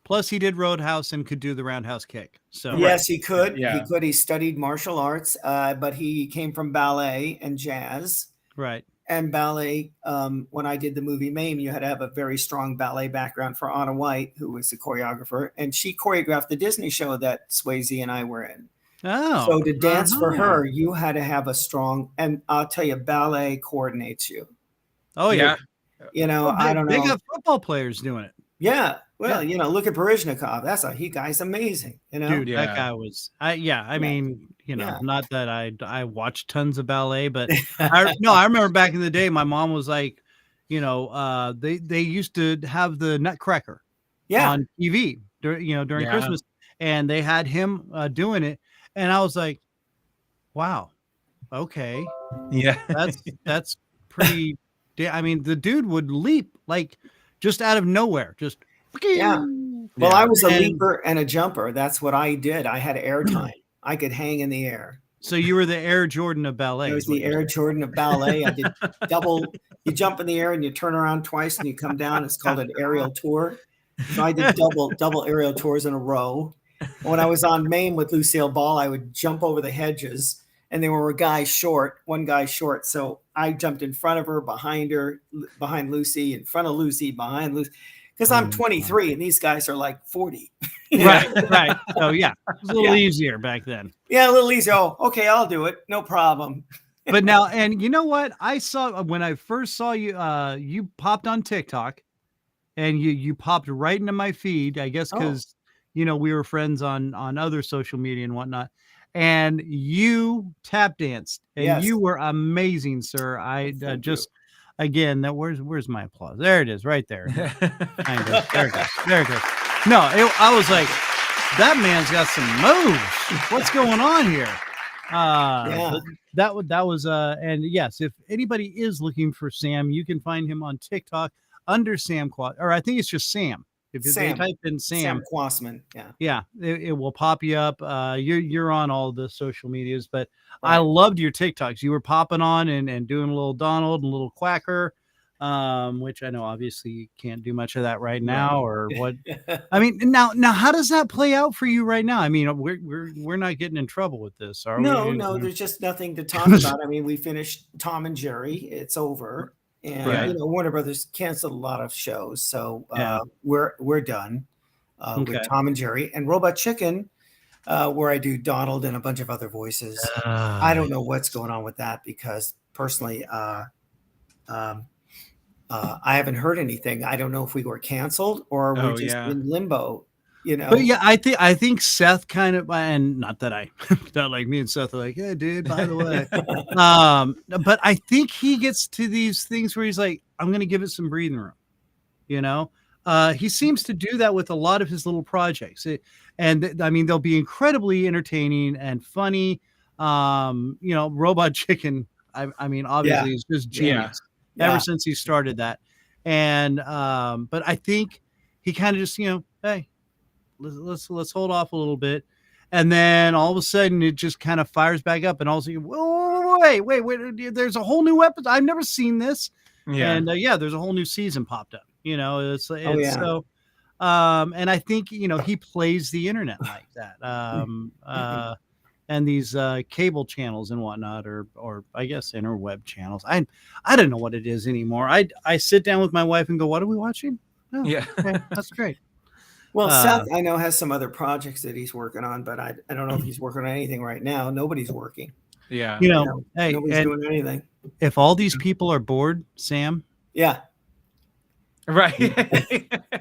Plus he did Roadhouse and could do the roundhouse kick. So yes, he could. Yeah. He could. He studied martial arts, but he came from ballet and jazz. Right. And ballet, when I did the movie Mame, you had to have a very strong ballet background for Anna White, who was the choreographer. And she choreographed the Disney show that Swayze and I were in. Oh, So to dance for her, you had to have a strong, and I'll tell you, ballet coordinates you. Oh yeah. You know, Well, I don't they know. got football players doing it. Yeah. Well, you know, look at Baryshnikov. He guy's amazing. You know, Dude, that guy was. I mean, Yeah. not that I watched tons of ballet, but I remember back in the day, my mom was like, they used to have the Nutcracker on TV during Christmas, and they had him doing it, and I was like, wow, okay, that's pretty. I mean, the dude would leap like just out of nowhere, just Yeah. Well, I was a leaper and a jumper. That's what I did. I had air time. I could hang in the air. So you were the Air Jordan of ballet. I was the Air Jordan of ballet. I did double. You jump in the air and you turn around twice and you come down. It's called an aerial tour. So I did double aerial tours in a row. When I was on Maine with Lucille Ball, I would jump over the hedges, and there were one guy short. So I jumped in front of her, behind Lucy, in front of Lucy, behind Lucy. Because I'm 23 and these guys are like 40. Right. So yeah, it was a little easier back then. Yeah, a little easier. Oh, okay, I'll do it. No problem. But now, and you know what? I saw when I first saw you, you popped on TikTok, and you popped right into my feed. I guess because we were friends on other social media and whatnot. And you tap danced, and you were amazing, sir. Again, where's my applause? There it is, right there. There it goes. No, I was like, that man's got some moves. What's going on here? That was and yes, if anybody is looking for Sam, you can find him on TikTok under Sam Quad, or I think it's just Sam. If they type in Sam Quasman, it will pop you up. You're on all the social medias, but I loved your TikToks. You were popping on and doing a little Donald and a little Quacker, which I know obviously you can't do much of that right now, or what? I mean, now how does that play out for you right now? I mean, we're not getting in trouble with this, are we? No, there's just nothing to talk about. I mean, we finished Tom and Jerry. It's over. And Warner Brothers canceled a lot of shows, so we're done with Tom and Jerry and Robot Chicken, where I do Donald and a bunch of other voices. I don't know what's going on with that because personally, I haven't heard anything. I don't know if we were canceled or we're just in limbo. But yeah, I think Seth kind of, and not that not like me and Seth are like, yeah, dude, by the way. But I think he gets to these things where he's like, I'm going to give it some breathing room. He seems to do that with a lot of his little projects. I mean, they'll be incredibly entertaining and funny. Robot Chicken, I mean, obviously is just genius ever since he started that. And, but I think he kind of just, hey, let's hold off a little bit, and then all of a sudden it just kind of fires back up, and also wait, there's a whole new episode. I've never seen this, and there's a whole new season popped up. So, and I think he plays the internet like that, and these cable channels and whatnot, or I guess interweb channels. I don't know what it is anymore. I sit down with my wife and go, "What are we watching?" Oh, okay, that's great. Well, Seth, I know, has some other projects that he's working on, but I don't know if he's working on anything right now. Nobody's working. Yeah. Hey, nobody's doing anything. If all these people are bored, Sam. Yeah. Right.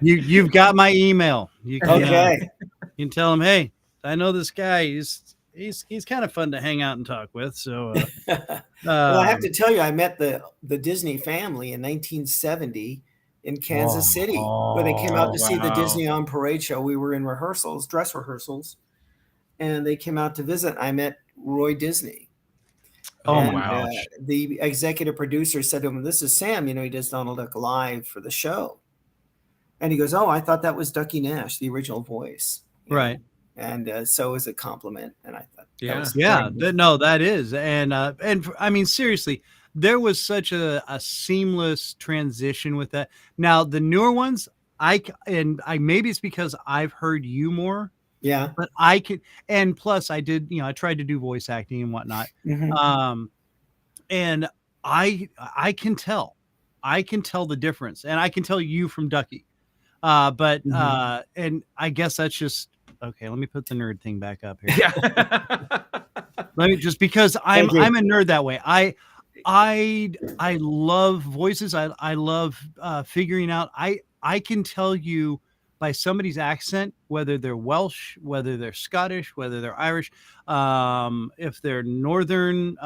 You've got my email. You can, okay. You can tell him, hey, I know this guy. He's kind of fun to hang out and talk with. So, well, I have to tell you, I met the Disney family in 1970. In Kansas City, where they came out to see the Disney on Parade show. We were in dress rehearsals, and they came out to visit. I met Roy Disney. The executive producer said to him, "This is Sam. He does Donald Duck live for the show." And he goes, "Oh, I thought that was Ducky Nash, the original voice." Right. And so as a compliment, and I thought, that is, and I mean, seriously. There was such a seamless transition with that. Now the newer ones, I maybe it's because I've heard you more. Yeah. But I can, and plus I did, I tried to do voice acting and whatnot. Mm-hmm. And I can tell the difference, and I can tell you from Ducky. And I guess that's just Okay, let me put the nerd thing back up here. Yeah. Let me just because I'm Thank you. a nerd that way. I love voices. I love figuring out. I can tell you by somebody's accent whether they're Welsh, whether they're Scottish, whether they're Irish, if they're Northern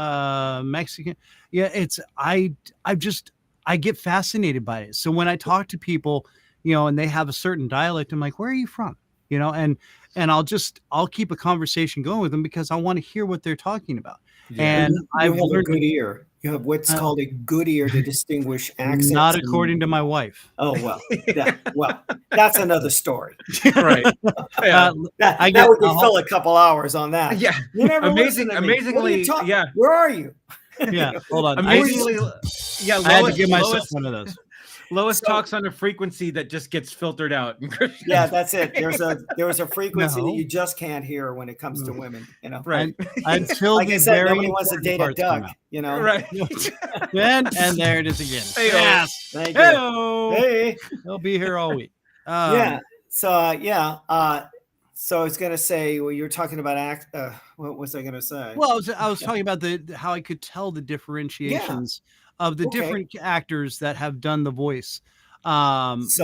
Mexican. Yeah, I get fascinated by it. So when I talk to people, and they have a certain dialect, I'm like, where are you from? And I'll keep a conversation going with them because I want to hear what they're talking about. Yeah. And you I've have a learned good ear. You have what's called a good ear to distinguish accents. not according to my wife. Oh well, yeah, well, that's another story. Right. Yeah. That would fill a couple hours on that. Yeah. You never listen to me. What are you Amazingly, talking- yeah. Where are you? Yeah, hold on. Amazingly, yeah. I had to Lois, give myself Lois, one of those. Lois So- talks on a frequency that just gets filtered out. Yeah, that's it. There was a frequency No. that you just can't hear when it comes to women. Right. Until Like I the said, very nobody wants to important date a parts come duck. out. Right. And there it is again. Hey-o. Yes. Thank you. Hey-o. Hey. They'll be here all week. Yeah. So so I was gonna say, well, you were talking about what was I gonna say? Well, I was talking about how I could tell the differentiations of the Okay. different actors that have done the voice. So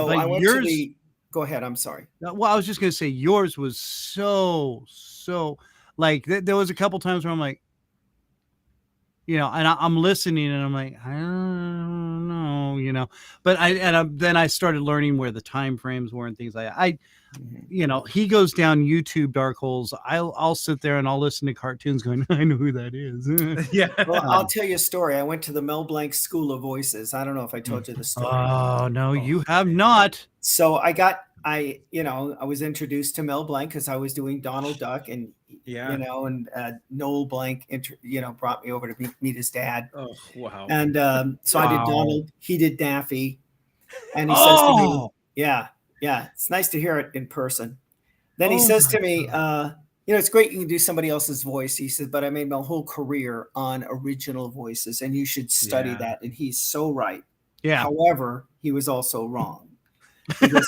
but I went yours, to the. Go ahead. I'm sorry. well, I was just gonna say yours was so like there was a couple times where I'm like, and I'm listening and I'm like, I don't know, but then I started learning where the time frames were and things like that. He goes down YouTube dark holes. I'll sit there and I'll listen to cartoons going, I know who that is. Yeah. Well, I'll tell you a story. I went to the Mel Blanc School of Voices. I don't know if I told you the story. Oh no, you have not. So I was introduced to Mel Blanc because I was doing Donald Duck, and Noel Blanc, brought me over to meet his dad. Oh wow. And so I did Donald. He did Daffy, and he says to me, "Yeah, it's nice to hear it in person." Then he says to me, "It's great you can do somebody else's voice." He said, "But I made my whole career on original voices, and you should study that." And he's so right. Yeah. However, he was also wrong because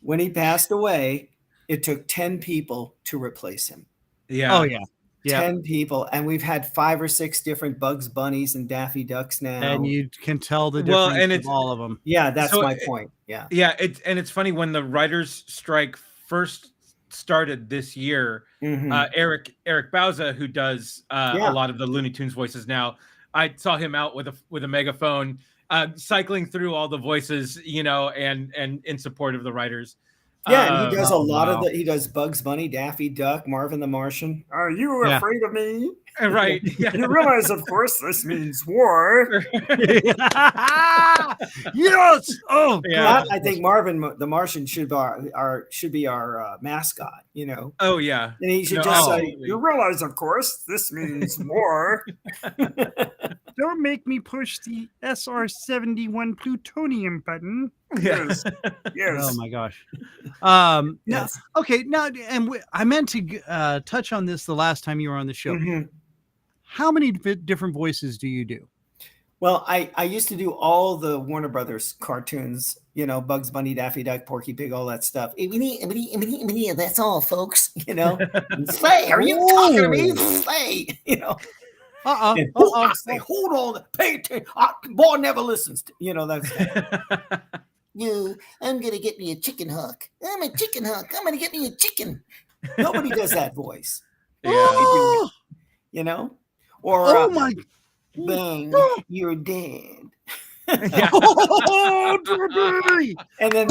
when he passed away, it took 10 people to replace him. Yeah. Oh yeah. Yeah. 10 people, and we've had 5 or 6 different Bugs Bunnies and Daffy Ducks now. And you can tell the difference of all of them. Yeah, that's my point. Yeah. Yeah, it's funny when the writers' strike first started this year. Eric Bauza, who does a lot of the Looney Tunes voices now, I saw him out with a megaphone, cycling through all the voices, and in support of the writers. Yeah, and he does a lot of he does Bugs Bunny, Daffy Duck, Marvin the Martian. Are you afraid of me? Right. Yeah. You realize, of course, this means war. Yes. Oh, yeah. I think Marvin the Martian should be our mascot. Oh yeah. And he should just say, "You realize, of course, this means war." Don't make me push the SR-71 plutonium button. Yes. Oh my gosh. Yes. Okay. Now, I meant to touch on this the last time you were on the show. How many different voices do you do? Well, I used to do all the Warner Brothers cartoons, Bugs Bunny, Daffy Duck, Porky Pig, all that stuff. That's all, folks. Say, are you talking to me? Say, Say, hold on, pay attention. Boy never listens. That's. I'm gonna get me a chicken hook. I'm a chicken hook. I'm gonna get me a chicken. Nobody does that voice. Yeah. Or my. Bang, you're dead. Yeah. And then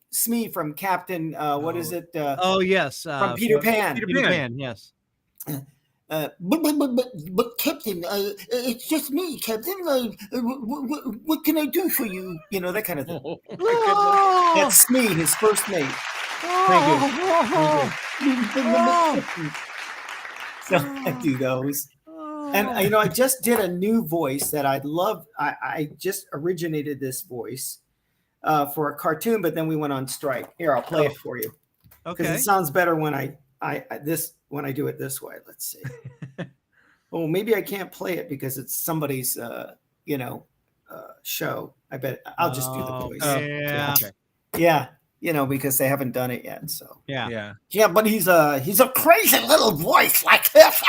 Smee from Captain, what is it? Oh yes, from Peter Pan. Peter Pan, yes. But Captain, it's just me, Captain. What can I do for you? That kind of thing. That's Smee, his first mate. So I do those. And I just did a new voice that I love. I just originated this voice for a cartoon, but then we went on strike. Here, I'll play it for you. Okay. Because it sounds better when when I do it this way. Let's see. Oh, maybe I can't play it because it's somebody's show. I bet I'll just do the voice. Yeah. Okay. Yeah. because they haven't done it yet. So Yeah. yeah, but he's a crazy little voice like this.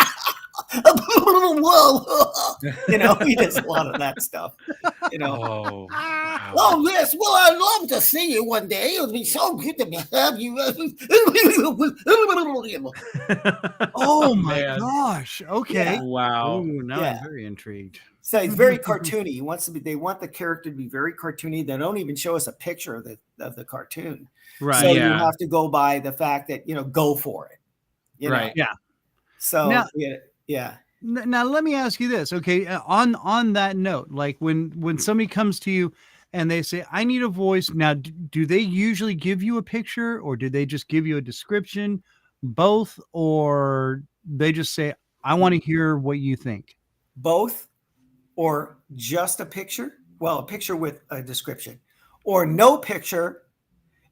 Whoa. He does a lot of that stuff. Oh, wow. Oh yes, well I'd love to see you one day. It would be so good to have you. Oh my man. gosh. Okay. Yeah. Wow. Ooh, now Yeah. I'm very intrigued. So it's very cartoony. He wants to be. They want the character to be very cartoony. They don't even show us a picture of the cartoon. Right. So you Yeah. have to go by the fact that go for it. Right. Yeah. So Now- yeah. Now let me ask you this. Okay. On that note, like when somebody comes to you and they say, I need a voice. Now, do they usually give you a picture, or do they just give you a description, both, or they just say, I want to hear what you think? Both, or just a picture. Well, a picture with a description, or no picture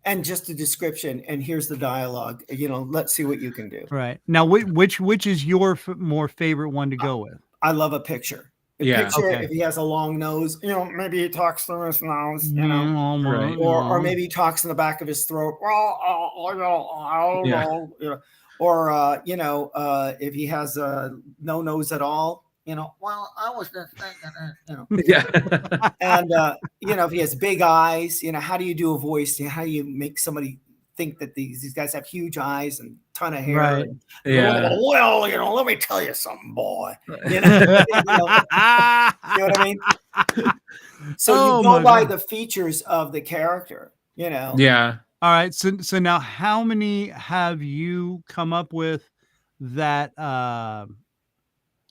and just a description. And here's the dialogue. Let's see what you can do. Right. Now, which is your more favorite one to go with? I love a picture. Yeah. Picture, Okay. if he has a long nose, maybe he talks through his nose, Right. or maybe he talks in the back of his throat. Or if he has no nose at all, well, I was just thinking, Yeah. and if he has big eyes, how do you do a voice? How do you make somebody think that these guys have huge eyes and ton of hair? Right. And, Yeah. well, let me tell you something, boy. You know what I mean? So Oh, you go my by God. the features of the character, Yeah. All right. So now how many have you come up with that,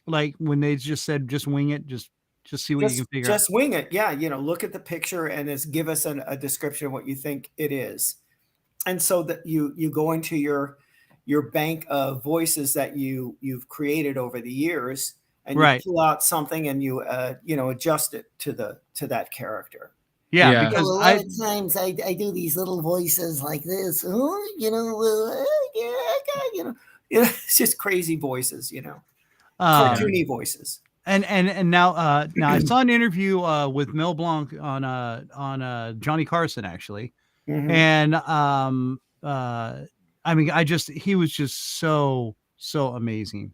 like when they just said, just wing it, just see what you can figure out? Just wing it. Yeah. Look at the picture and just give us a description of what you think it is. And so that you go into your bank of voices that you've created over the years, and you Right. pull out something and you adjust it to that character. Yeah, Yeah. because a lot of times I do these little voices like this. It's just crazy voices, cartoony voices. And now I saw an interview with Mel Blanc on Johnny Carson, actually. Mhm. And I mean, he was just so amazing.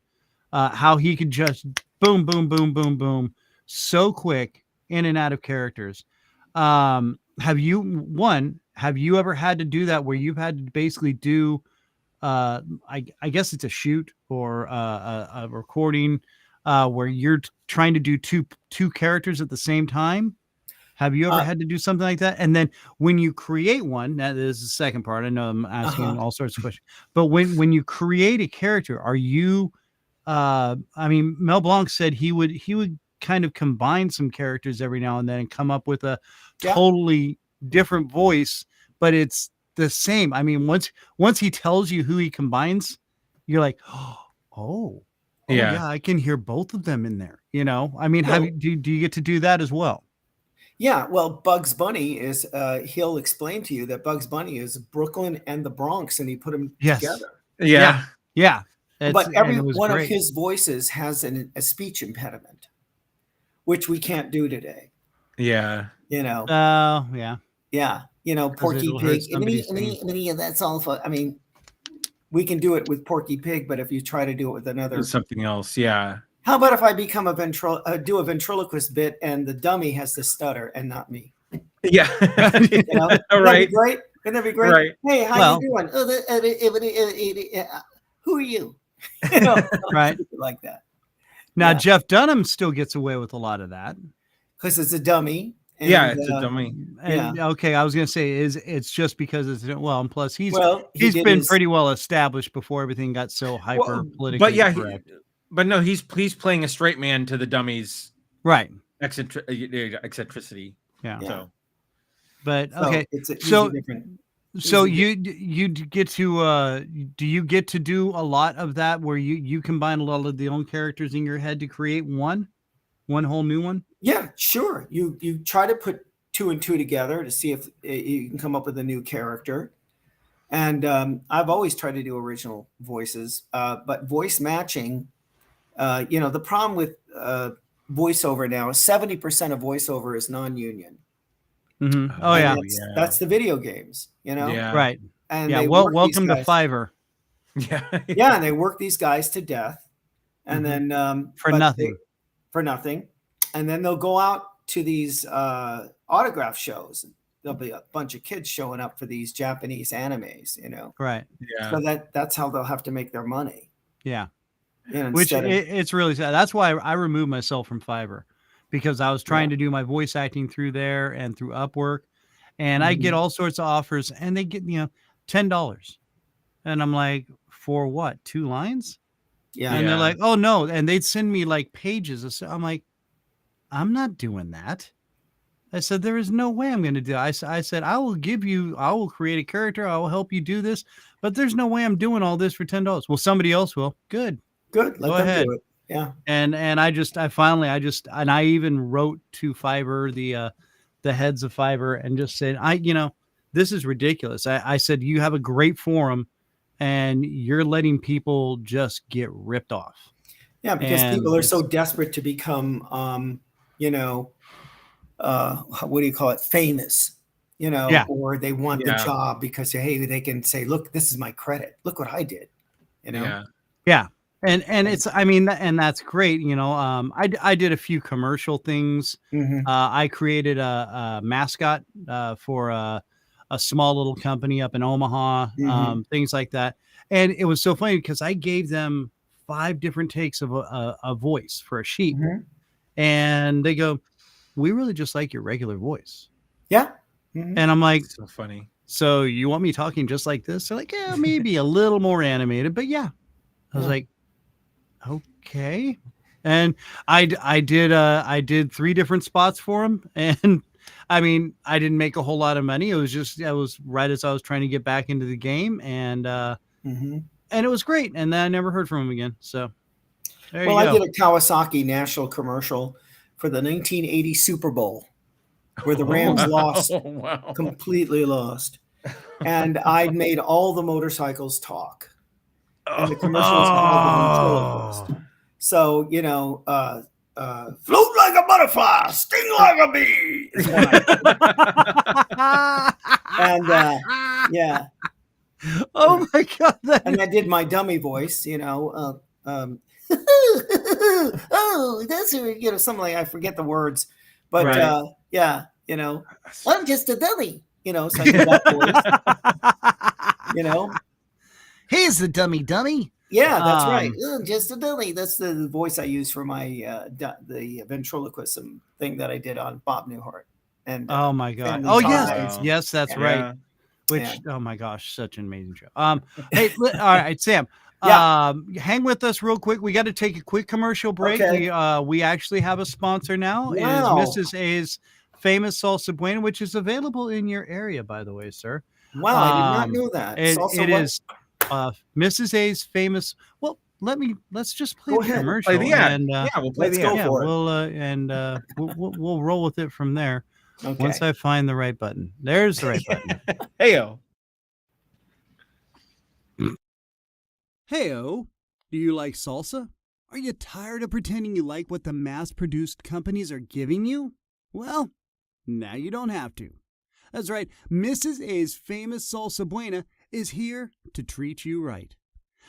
How he could just boom, boom, boom, boom, boom, so quick in and out of characters. Have you ever had to do that where you've had to basically do I guess it's a shoot or a recording where you're trying to do two characters at the same time? Have you ever had to do something like that? And then when you create one, that is the second part. I know I'm asking all sorts of questions, but when you create a character, are you I mean, Mel Blanc said he would kind of combine some characters every now and then and come up with a totally different voice, but it's the same. I mean, once he tells you who he combines, you're like, oh yeah, I can hear both of them in there. I mean, do you get to do that as well? Yeah, well, Bugs Bunny is he'll explain to you that Bugs Bunny is Brooklyn and the Bronx, and he put them together. Yeah. Yeah. But every one of his voices has a speech impediment, which we can't do today. Yeah. Yeah. Porky it'll hurt Pig. somebody's thing. That's all. I mean, we can do it with Porky Pig, but if you try to do it with another Something else. Yeah. How about if I become do a ventriloquist bit and the dummy has the stutter and not me? Yeah. All right. Great. Wouldn't that be great? Right. Hey, how you doing? Who are you? Right. Like that. Now, Jeff Dunham still gets away with a lot of that because it's a dummy. And, it's a dummy. And, okay, I was gonna say it's just because it's and plus he's been pretty well established before everything got so hyper politically correct. But no, he's playing a straight man to the dummies, right? Eccentricity. Yeah. But okay, different. So you get to do you get to do a lot of that where you combine a lot of the own characters in your head to create one whole new one? Yeah, sure. You try to put two and two together to see if you can come up with a new character. And I've always tried to do original voices, but voice matching, the problem with voiceover now is 70% of voiceover is non-union. Mm-hmm. Oh, And yeah. that's the video games, you know? Yeah. Right. And Yeah. they Well, work these welcome to guys- Fiverr. Yeah. Yeah, and they work these guys to death. And Mhm. then For but nothing. for nothing. And then they'll go out to these autograph shows. There'll be a bunch of kids showing up for these Japanese animes, you know. Right. Yeah. So that's how they'll have to make their money. Yeah. You know, Which instead of it's really sad. That's why I removed myself from Fiverr, because I was trying to do my voice acting through there and through Upwork, and I get all sorts of offers, and they get $10, and I'm like, for what? 2 lines? yeah. And they're like, oh no, and they'd send me like pages. I'm like, I'm not doing that. I said, there is no way I'm going to do it. I said, I will create a character. I will help you do this, but there's no way I'm doing all this for $10. Well, somebody else will. Good. Good. Let Go them ahead. do it. Yeah. And I even wrote to Fiverr, the heads of Fiverr, and just said, this is ridiculous. I said, you have a great forum and you're letting people just get ripped off. Yeah, because And people are so desperate to become what do you call it? Famous, Yeah. or they want the Yeah. job because hey, they can say, look, this is my credit. Look what I did. Yeah. Yeah. And it's, and that's great. I did a few commercial things. Mhm. I created a mascot for a small little company up in Omaha, things like that. And it was so funny because I gave them 5 different takes of a voice for a sheep. Mhm. And they go, we really just like your regular voice. Yeah. Mhm. And I'm like, So funny. so you want me talking just like this? They're like, yeah, maybe a little more animated, but yeah. I was Yeah. like, okay. And I did 3 different spots for him. And I didn't make a whole lot of money. It was right as I was trying to get back into the game. And it was great. And then I never heard from him again. So there you Well, go. I did a Kawasaki national commercial for the 1980 Super Bowl where the Rams lost, Oh, wow. completely lost. And I made all the motorcycles talk. And the commercial was called The Ventriloquist. So, float like a butterfly, sting like a bee. is what I did. And yeah. Oh my God. And I did my dummy voice, oh, that's something like I forget the words, but Right. I'm just a dummy, so I did that voice, He's the dummy. Yeah, that's right. Just a dummy. That's the voice I use for my the ventriloquism thing that I did on Bob Newhart. And Oh my God. Family Oh Ties. yes. Wow. Yes, that's Yeah. right. Which, Yeah. oh my gosh, such an amazing show. Hey, all right, Sam. Yeah. Hang with us real quick. We got to take a quick commercial break. Okay. We actually have a sponsor now. Wow. It is Mrs. A's Famous Salsa Buena, which is available in your area, by the way, sir. Wow, I did not know that. It Salsa is Mrs. A's Famous. Well, let's just play Go the ahead. commercial. Play the ad. And, We'll play let's the go ad. yeah, for it. we'll roll with it from there. Okay. Once I find the right button. There's the right button. Heyo. Heyo, do you like salsa? Are you tired of pretending you like what the mass-produced companies are giving you? Well, now you don't have to. That's right, Mrs. A's Famous Salsa Buena is here to treat you right.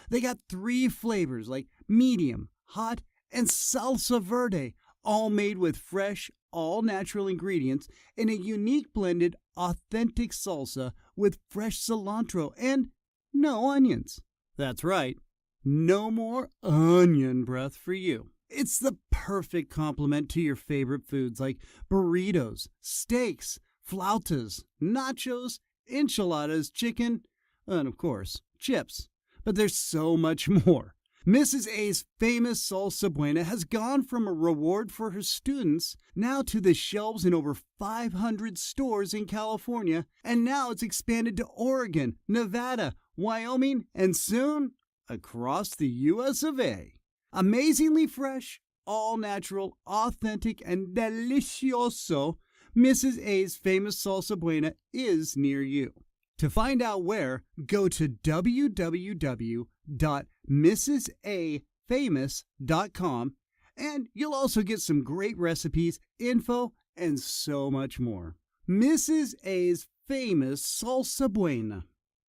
They got 3 flavors like medium, hot, and salsa verde, all made with fresh, all-natural ingredients in a unique blended, authentic salsa with fresh cilantro and no onions. That's right, no more onion breath for you. It's the perfect complement to your favorite foods like burritos, steaks, flautas, nachos, enchiladas, chicken, and of course, chips. But there's so much more. Mrs. A's Famous Salsa Buena has gone from a reward for her students now to the shelves in over 500 stores in California, and now it's expanded to Oregon, Nevada, Wyoming, and soon across the US of A. Amazingly fresh, all-natural, authentic, and delicioso, Mrs. A's Famous Salsa Buena is near you. To find out where, go to www.mrsafamous.com, and you'll also get some great recipes, info, and so much more. Mrs. A's famous Salsa Buena.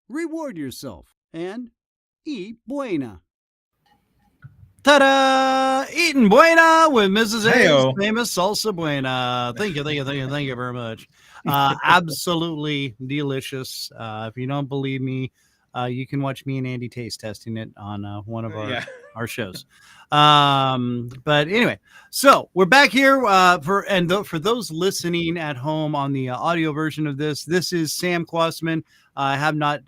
Reward yourself and eat Buena. Ta-da! Eating Buena with Mrs. Heyo. A's famous Salsa Buena. Thank you very much. Absolutely delicious. If you don't believe me, you can watch me and Andy taste testing it on one of our shows. But anyway, so we're back here for those listening at home on the audio version of this. This is Sam Kwasman. I have not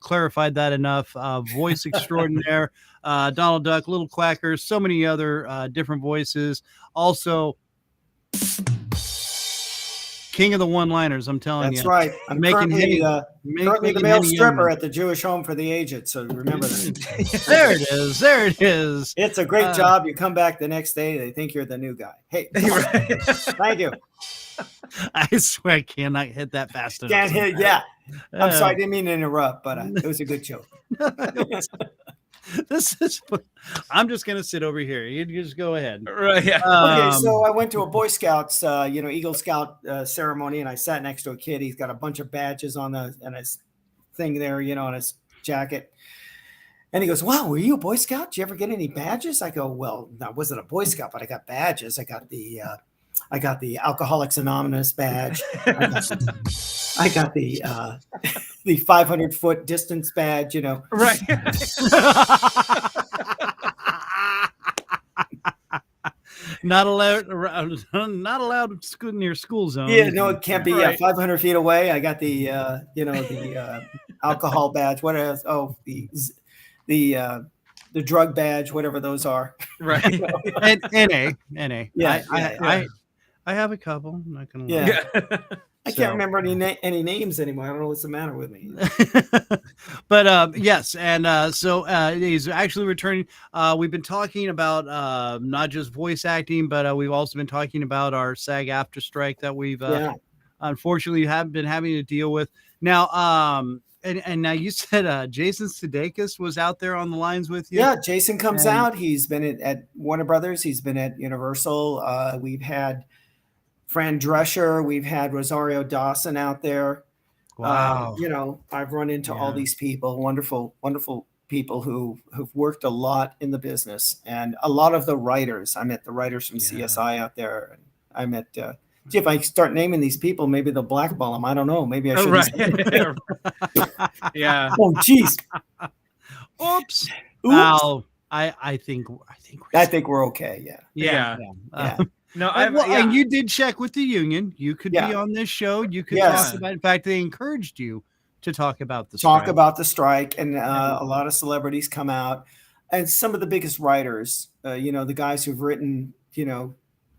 clarified that enough. Voice extraordinaire, Donald Duck, Lil Quacker, so many other different voices. Also, king of the one-liners, I'm telling you. That's right. I'm currently the male stripper at the Jewish Home for the Aged, so remember that. There it is. It's a great job. You come back the next day, they think you're the new guy. Hey, thank you. I swear I cannot hit that fast enough. Can't hit, yeah. I'm sorry, I didn't mean to interrupt, but it was a good joke. I'm just gonna sit over here. You just go ahead. Right. Yeah. Okay, so I went to a Boy Scouts, Eagle Scout ceremony, and I sat next to a kid. He's got a bunch of badges on his thing there, on his jacket. And he goes, "Wow, were you a Boy Scout? Did you ever get any badges?" I go, "Well, I wasn't a Boy Scout, but I got badges. I got the Alcoholics Anonymous badge. I got the 500-foot distance badge, Right. Not allowed near school zone. Yeah, no, it can't be 500 feet away. I got the alcohol badge. What else? Oh, the drug badge, whatever those are. Right. NA. Yeah, I have a couple. I'm not gonna lie. Yeah. I can't remember any names anymore. I don't know what's the matter with me. But yes, and so he's actually returning. We've been talking about not just voice acting, but we've also been talking about our SAG-AFTRA strike that we've unfortunately have been having to deal with. Now, and now you said Jason Sudeikis was out there on the lines with you. Yeah, Jason comes out. He's been at Warner Brothers. He's been at Universal. We've had Fran Drescher, we've had Rosario Dawson out there. Wow. I've run into all these people, wonderful, wonderful people who've worked a lot in the business, and a lot of the writers. I met the writers from CSI out there. I met, if I start naming these people, maybe they'll blackball them. I don't know. Maybe I should. Right. Yeah. Oh, geez. Oops. Wow. I think we're okay. Yeah. No, and you did check with the union. You could be on this show. You could talk about. In fact, they encouraged you to talk about the strike, and a lot of celebrities come out, and some of the biggest writers, the guys who've written,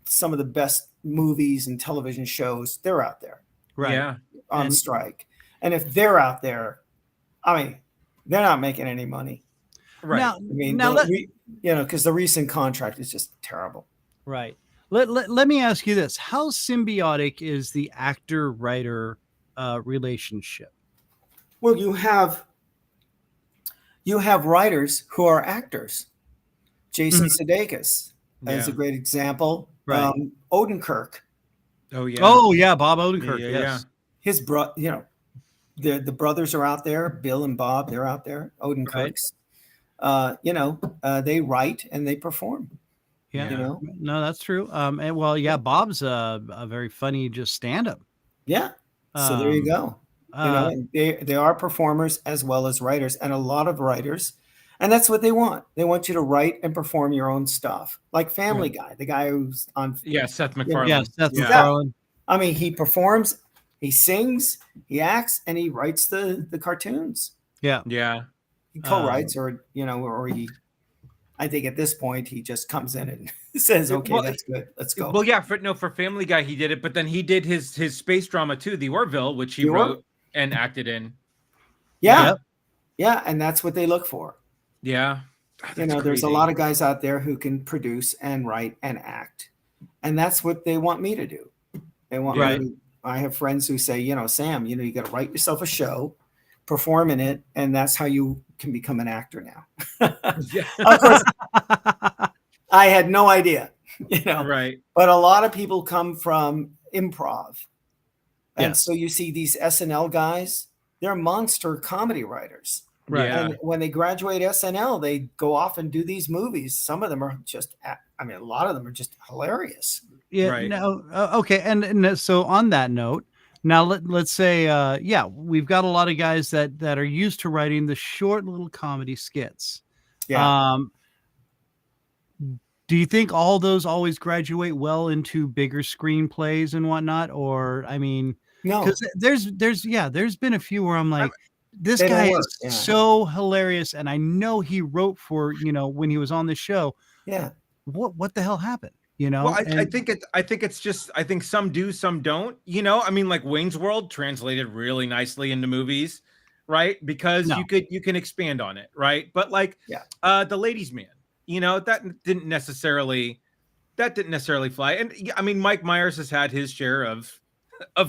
some of the best movies and television shows, they're out there, on strike. And if they're out there, I mean, they're not making any money, right? Because the recent contract is just terrible, right? Let me ask you this. How symbiotic is the actor-writer relationship? Well, you have writers who are actors. Jason Sudeikis is a great example. Right. Odenkirk. Oh, yeah. Oh, yeah, Bob Odenkirk. Yes. His the brothers are out there. Bill and Bob, they're out there. Odenkirk's. Right. They write and they perform. Yeah, no, that's true. And Bob's a very funny just stand-up. Yeah, so there you go. They are performers as well as writers, and a lot of writers, and that's what they want. They want you to write and perform your own stuff, like Family Guy, the guy who's on. Yeah, Seth MacFarlane. Yeah, Seth MacFarlane. I mean, he performs, he sings, he acts, and he writes the cartoons. Yeah, he co-writes, or he. I think at this point he just comes in and says, "Okay, that's good. Let's go." Well, yeah, for Family Guy he did it, but then he did his space drama too, The Orville, which he wrote and acted in. Yeah, and that's what they look for. Yeah, there's a lot of guys out there who can produce and write and act, and that's what they want me to do. They want me to. I have friends who say, Sam, you got to write yourself a show, perform in it, and that's how you can become an actor now. Of course, I had no idea, Right. But a lot of people come from improv. And Yes. so you see these SNL guys, they're monster comedy writers. Right. Yeah. And when they graduate SNL, they go off and do these movies. Some of them are just, I mean, a lot of them are just hilarious. Yeah. Right. No. Okay. And so on that note, now let's say, yeah, we've got a lot of guys that are used to writing the short little comedy skits. Yeah. Do you think all those always graduate well into bigger screenplays and whatnot? Or, I mean, No, because there's been a few where I'm like, this they don't guy work. is Yeah. so hilarious, and I know he wrote for, when he was on the show. Yeah. What the hell happened? Well, I And think it's just, I think some do, some don't. I mean, like Wayne's World translated really nicely into movies, right? Because No. you can expand on it, right? But like, Yeah. The Ladies' Man, that didn't necessarily fly. And I mean, Mike Myers has had his share of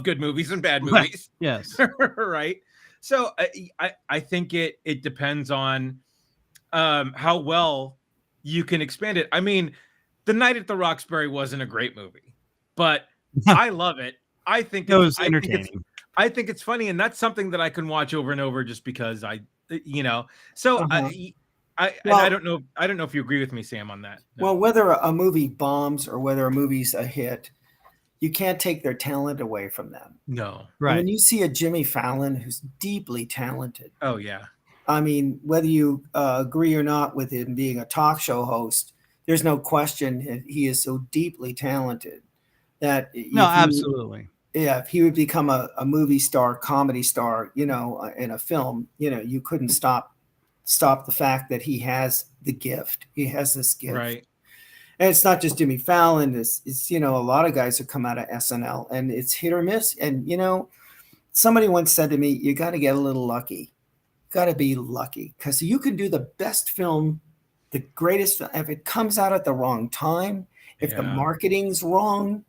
good movies and bad movies, yes, right? So I think it depends on how well you can expand it. I mean, The Night at the Roxbury wasn't a great movie, but I love it. I think it was entertaining. I think it's funny, and that's something that I can watch over and over just because So Uh-huh. I don't know if you agree with me, Sam, on that. No. Well, whether a movie bombs or whether a movie's a hit, you can't take their talent away from them. No. Right. When you see a Jimmy Fallon who's deeply talented, Oh yeah. I mean, whether you agree or not with him being a talk show host, there's no question he is so deeply talented that Absolutely. If he would become a movie star, comedy star, in a film, you couldn't stop the fact that he has the gift. He has this gift. Right. And it's not just Jimmy Fallon. It's a lot of guys who come out of SNL, and it's hit or miss. And, somebody once said to me, you got to get a little lucky. Got to be lucky, because you can do the best film, the greatest film. If it comes out at the wrong time, if the marketing's wrong,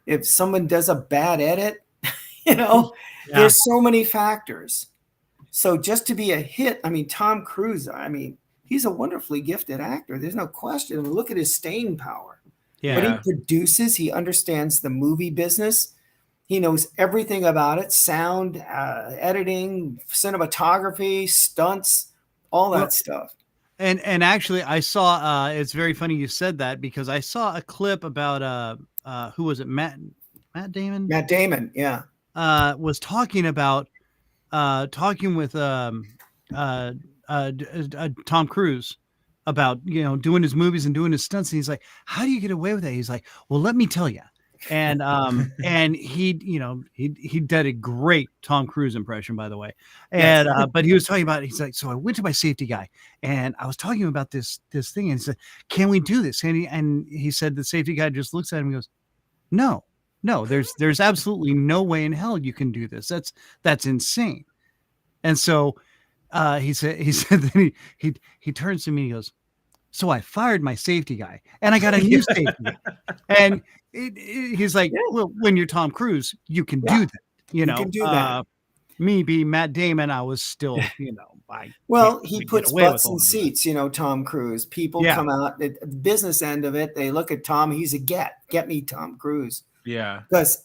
if someone does a bad edit, there's so many factors. So just to be a hit, I mean, Tom Cruise, he's a wonderfully gifted actor. There's no question. I mean, look at his staying power. Yeah. But he produces, he understands the movie business. He knows everything about it: sound, editing, cinematography, stunts, all that stuff. And actually, I saw. It's very funny you said that, because I saw a clip about who was it? Matt Damon. Matt Damon, yeah. Was talking about talking with Tom Cruise about doing his movies and doing his stunts, and he's like, "How do you get away with that?" He's like, "Well, let me tell you." And and he did a great Tom Cruise impression, by the way. And but he was talking about, he's like, so I went to my safety guy and I was talking about this thing, and he said, "Can we do this?" And he said, the safety guy just looks at him and goes, no, there's absolutely no way in hell you can do this. That's insane. And so he said that he turns to me and he goes, "So I fired my safety guy and I got a new safety guy." And he's like, "Well, when you're Tom Cruise, you can do that. You can do that. Me being Matt Damon, I was still, he puts butts in seats, Tom Cruise. People come out at the business end of it. They look at Tom. He's a get me Tom Cruise. Yeah. Because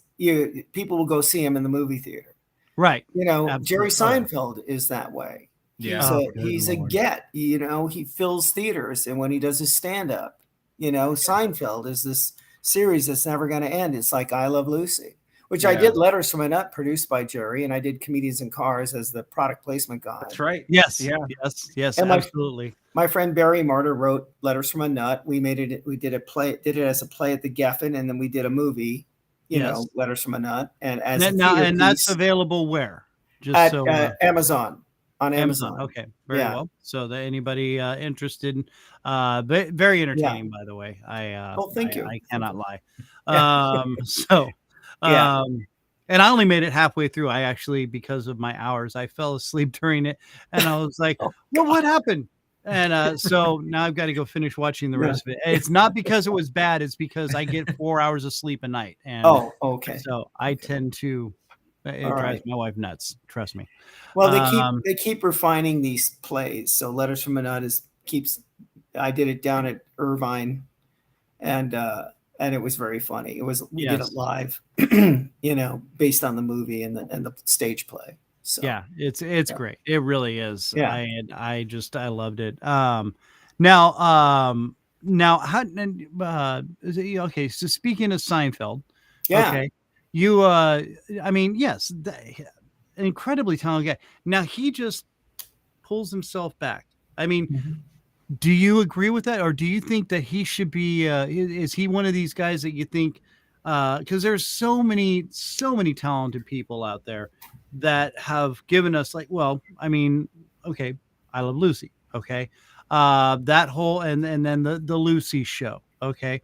people will go see him in the movie theater. Right. Absolutely. Jerry Seinfeld is that way. Yeah. He's a get, he fills theaters. And when he does his stand up, Seinfeld is this series that's never going to end. It's like I Love Lucy, which I did Letters from a Nut, produced by Jerry, and I did Comedians in Cars as the product placement guy. That's right. Yes. Yeah. Yes. And absolutely. My friend Barry Martyr wrote Letters from a Nut. We did it as a play at the Geffen, and then we did a movie, Letters from a Nut. And as and that's available where? Just at Amazon. On Amazon. Okay, very well. So that anybody interested, very entertaining, by the way. Thank you. I cannot lie. And I only made it halfway through. I actually, because of my hours, I fell asleep during it, and I was like, "Well, what happened?" And so now I've got to go finish watching the rest of it. And it's not because it was bad; it's because I get 4 hours of sleep a night. And okay. So I tend to. It drives my wife nuts. Trust me. Well, they keep refining these plays. So Letters from a Nut I did it down at Irvine, and and it was very funny. We did Yes. it live, based on the movie and the stage play. So Yeah, it's great. It really is. Yeah. I loved it. Now how is it, okay, so speaking of Seinfeld, yeah, okay, you I mean, yes, an incredibly talented guy. Now he just pulls himself back. I mean, do you agree with that, or do you think that he should be is he one of these guys that you think, because there's so many talented people out there that have given us, like, well, I mean, okay, I Love Lucy, okay, that whole, and then the Lucy show, okay,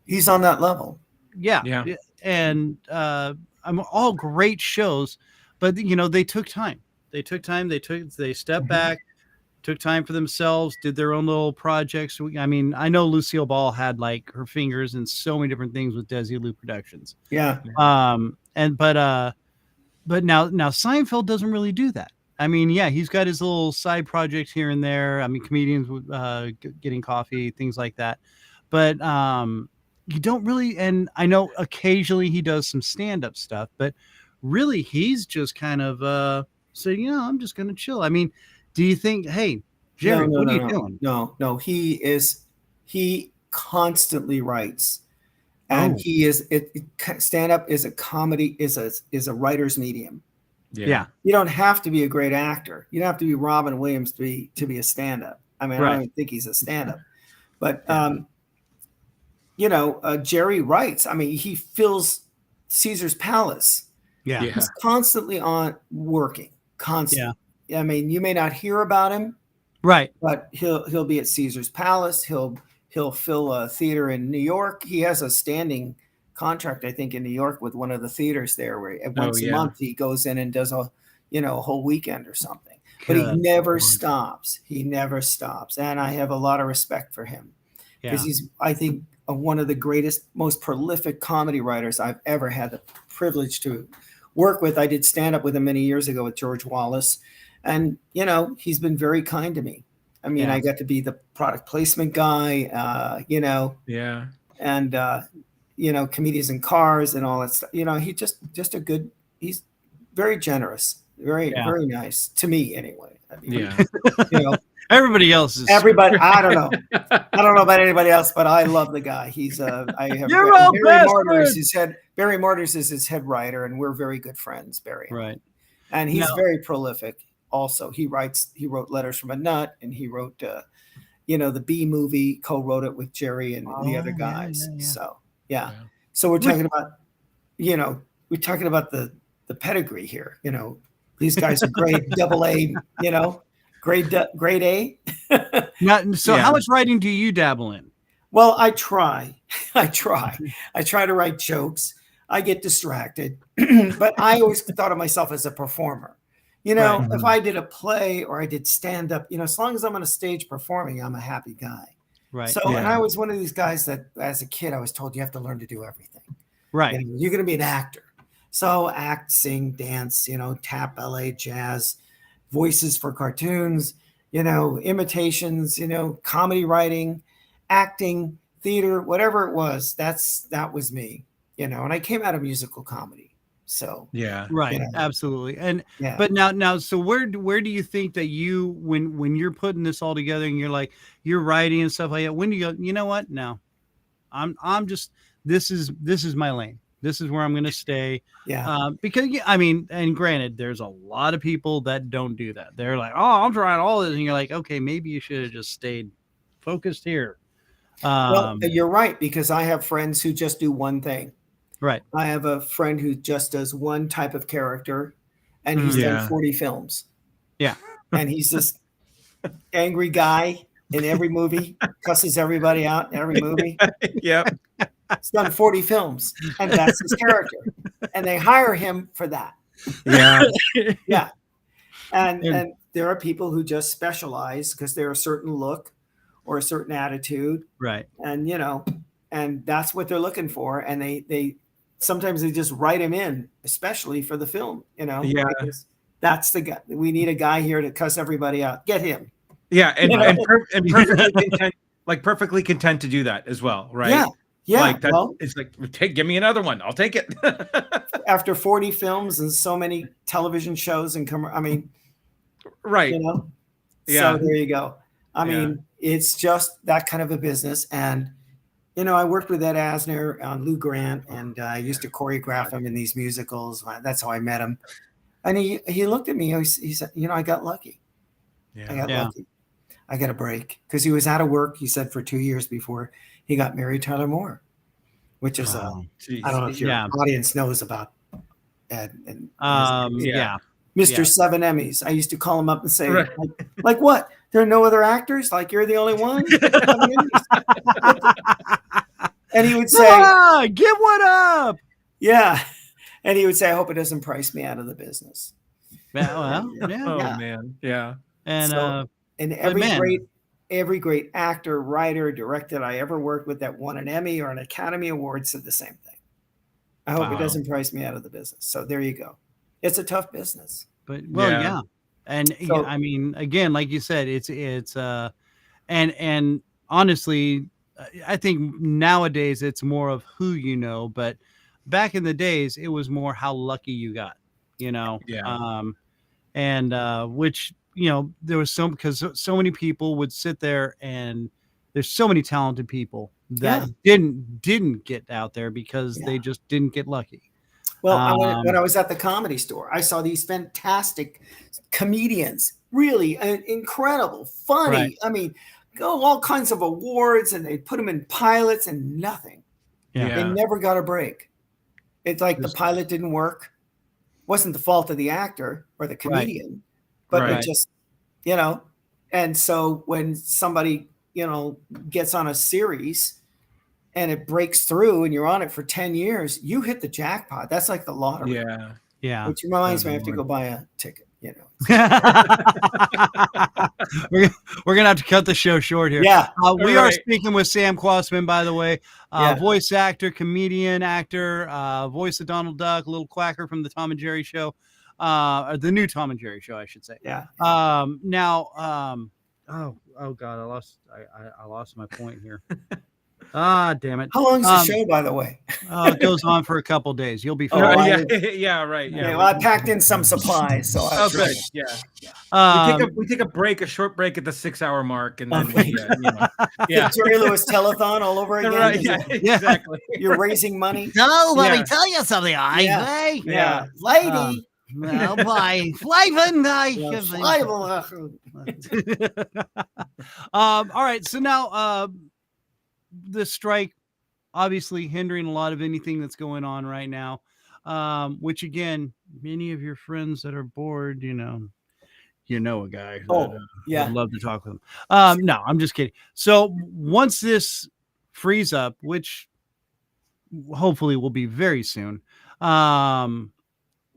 he's on that level. yeah. And I'm all great shows, but they took time, they stepped back, took time for themselves, did their own little projects. I mean, I know Lucille Ball had like her fingers in so many different things with Desilu Productions. Yeah. But now Seinfeld doesn't really do that. I mean, yeah, he's got his little side projects here and there. I mean, comedians getting coffee, things like that. But you don't really, and I know occasionally he does some stand-up stuff, but really he's just kind of saying, I'm just going to chill. I mean, do you think, hey, Jerry, what are you doing? No, he constantly writes, and stand up is a comedy, is a writer's medium. Yeah. You don't have to be a great actor. You don't have to be Robin Williams to be a stand up. I mean, I don't even think he's a stand up, but Jerry writes. I mean, he fills Caesar's Palace. Yeah. He's constantly on working, constantly. I mean, you may not hear about him, right? But he'll be at Caesar's Palace. He'll fill a theater in New York. He has a standing contract, I think, in New York with one of the theaters there, where once a month he goes in and does a whole weekend or something. But he never stops. He never stops, and I have a lot of respect for him because he's, I think, one of the greatest, most prolific comedy writers I've ever had the privilege to work with. I did stand up with him many years ago with George Wallace. And, he's been very kind to me. I mean, I got to be the product placement guy, and, comedians in cars and all that stuff. He's very generous, very nice to me anyway. I mean, everybody else is. Everybody, I don't know. I don't know about anybody else, but I love the guy. He's I have You're all Barry Mortars is his head writer, and we're very good friends, Barry. Right. And he's very prolific. Also, he wrote Letters from a Nut, and he wrote, the Bee Movie, co-wrote it with Jerry and the other guys. So, So we're talking about, the pedigree here. These guys are grade AA, grade A. How much writing do you dabble in? Well, I try to write jokes. I get distracted, but I always thought of myself as a performer. If I did a play or I did stand up, as long as I'm on a stage performing, I'm a happy guy. Right. So, and I was one of these guys that as a kid, I was told you have to learn to do everything. Right. You're going to be an actor. So act, sing, dance, tap, ballet, jazz, voices for cartoons, imitations, comedy writing, acting, theater, whatever it was, that was me, and I came out of musical comedy. So right, absolutely. And but now, so where do you think that you, when you're putting this all together and you're writing and stuff like that, when do you go, you know what? No, I'm just, this is my lane. This is where I'm going to stay. Because I mean, and granted, there's a lot of people that don't do that. They're like, oh, I'm trying all this, and you're like, okay, maybe you should have just stayed focused here. Well, you're right, because I have friends who just do one thing. Right. I have a friend who just does one type of character, and he's done 40 films. Yeah. And he's this angry guy in every movie, cusses everybody out in every movie. Yep. He's done 40 films, and that's his character. And they hire him for that. Yeah. Yeah. And there are people who just specialize because they're a certain look or a certain attitude. Right. And, and that's what they're looking for. And they sometimes they just write him in, especially for the film, because that's the guy. We need a guy here to cuss everybody out. Get him. Yeah. And perfectly content like perfectly content to do that as well, right? Yeah. Yeah. Like that, well, it's like, give me another one. I'll take it. after 40 films and so many television shows and I mean, Right. you know, Yeah. so there you go. I Yeah. mean, it's just that kind of a business. And, you know, I worked with Ed Asner on Lou Grant, and I used to choreograph him in these musicals. That's how I met him. And he looked at me. He said, you know, I got lucky. I got lucky. I got a break, because he was out of work, he said, for 2 years before he got married Tyler Moore, which is I don't know if your audience knows about Ed. And Mr. Seven Emmys. I used to call him up and say, like what? There are no other actors? Like, you're the only one? And he would say, give one up. Yeah. And he would say, I hope it doesn't price me out of the business. Well, Man. Yeah. And so, and every great actor, writer, director I ever worked with that won an Emmy or an Academy Award said the same thing. I hope it doesn't price me out of the business. So there you go. It's a tough business. But and so, I mean, again, like you said, it's and honestly, I think nowadays it's more of who you know, but back in the days it was more how lucky you got, you know. Which, you know, there was because so many people would sit there, and there's so many talented people that didn't get out there because they just didn't get lucky. Well, when I was at the Comedy Store, I saw these fantastic comedians, really incredible, funny. Right. I mean, all kinds of awards, and they put them in pilots and nothing. Yeah. They never got a break. It's like the pilot didn't work. Wasn't the fault of the actor or the comedian, but it just, you know. And so when somebody, you know, gets on a series and it breaks through and you're on it for 10 years, you hit the jackpot. That's like the lottery. Yeah. Which reminds me, I have to go buy a ticket, you know. We're gonna have to cut the show short here. Yeah. We are speaking with Sam Kwasman, by the way, voice actor, comedian, actor, voice of Donald Duck, Lil Quacker from the Tom and Jerry show, or the new Tom and Jerry show, I should say. Yeah. Now, oh God, I lost my point here. Damn it. How long is the show, by the way? It goes on for a couple days. You'll be fine. Yeah. Well, I packed in some supplies, so good. We take a break, a short break at the 6-hour mark, and then Jerry Lewis telethon all over again. Right, exactly. You're raising money. No, let me tell you something. Lady. Well, bye. All right. So now, the strike obviously hindering a lot of anything that's going on right now, which again, many of your friends that are bored, you know a guy I'd love to talk with him. No, I'm just kidding. So once this frees up, which hopefully will be very soon,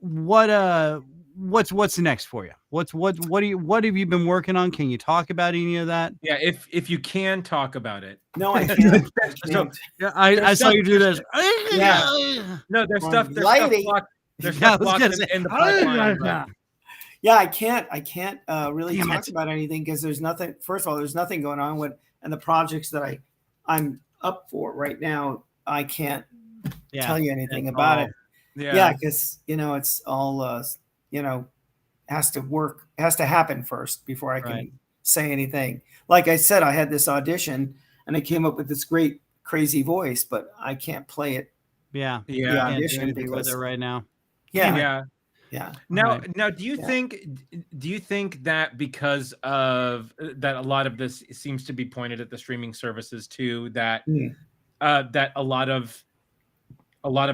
what's next for you? What have you been working on? Can you talk about any of that? Yeah, if you can talk about it. No, I can't. I saw you do this. Yeah. No, there's stuff blocked in the pipeline. Yeah, I can't really talk about anything because there's nothing. First of all, there's nothing going on with, and the projects that I'm up for right now, I can't tell you anything about it. Yeah, because it's all has to happen first before I can say anything. Like I said, I had this audition and I came up with this great crazy voice, but I can't play it. Yeah. The audition with it right now. Yeah. Now, do you think that because of that, a lot of this seems to be pointed at the streaming services too, that that a lot of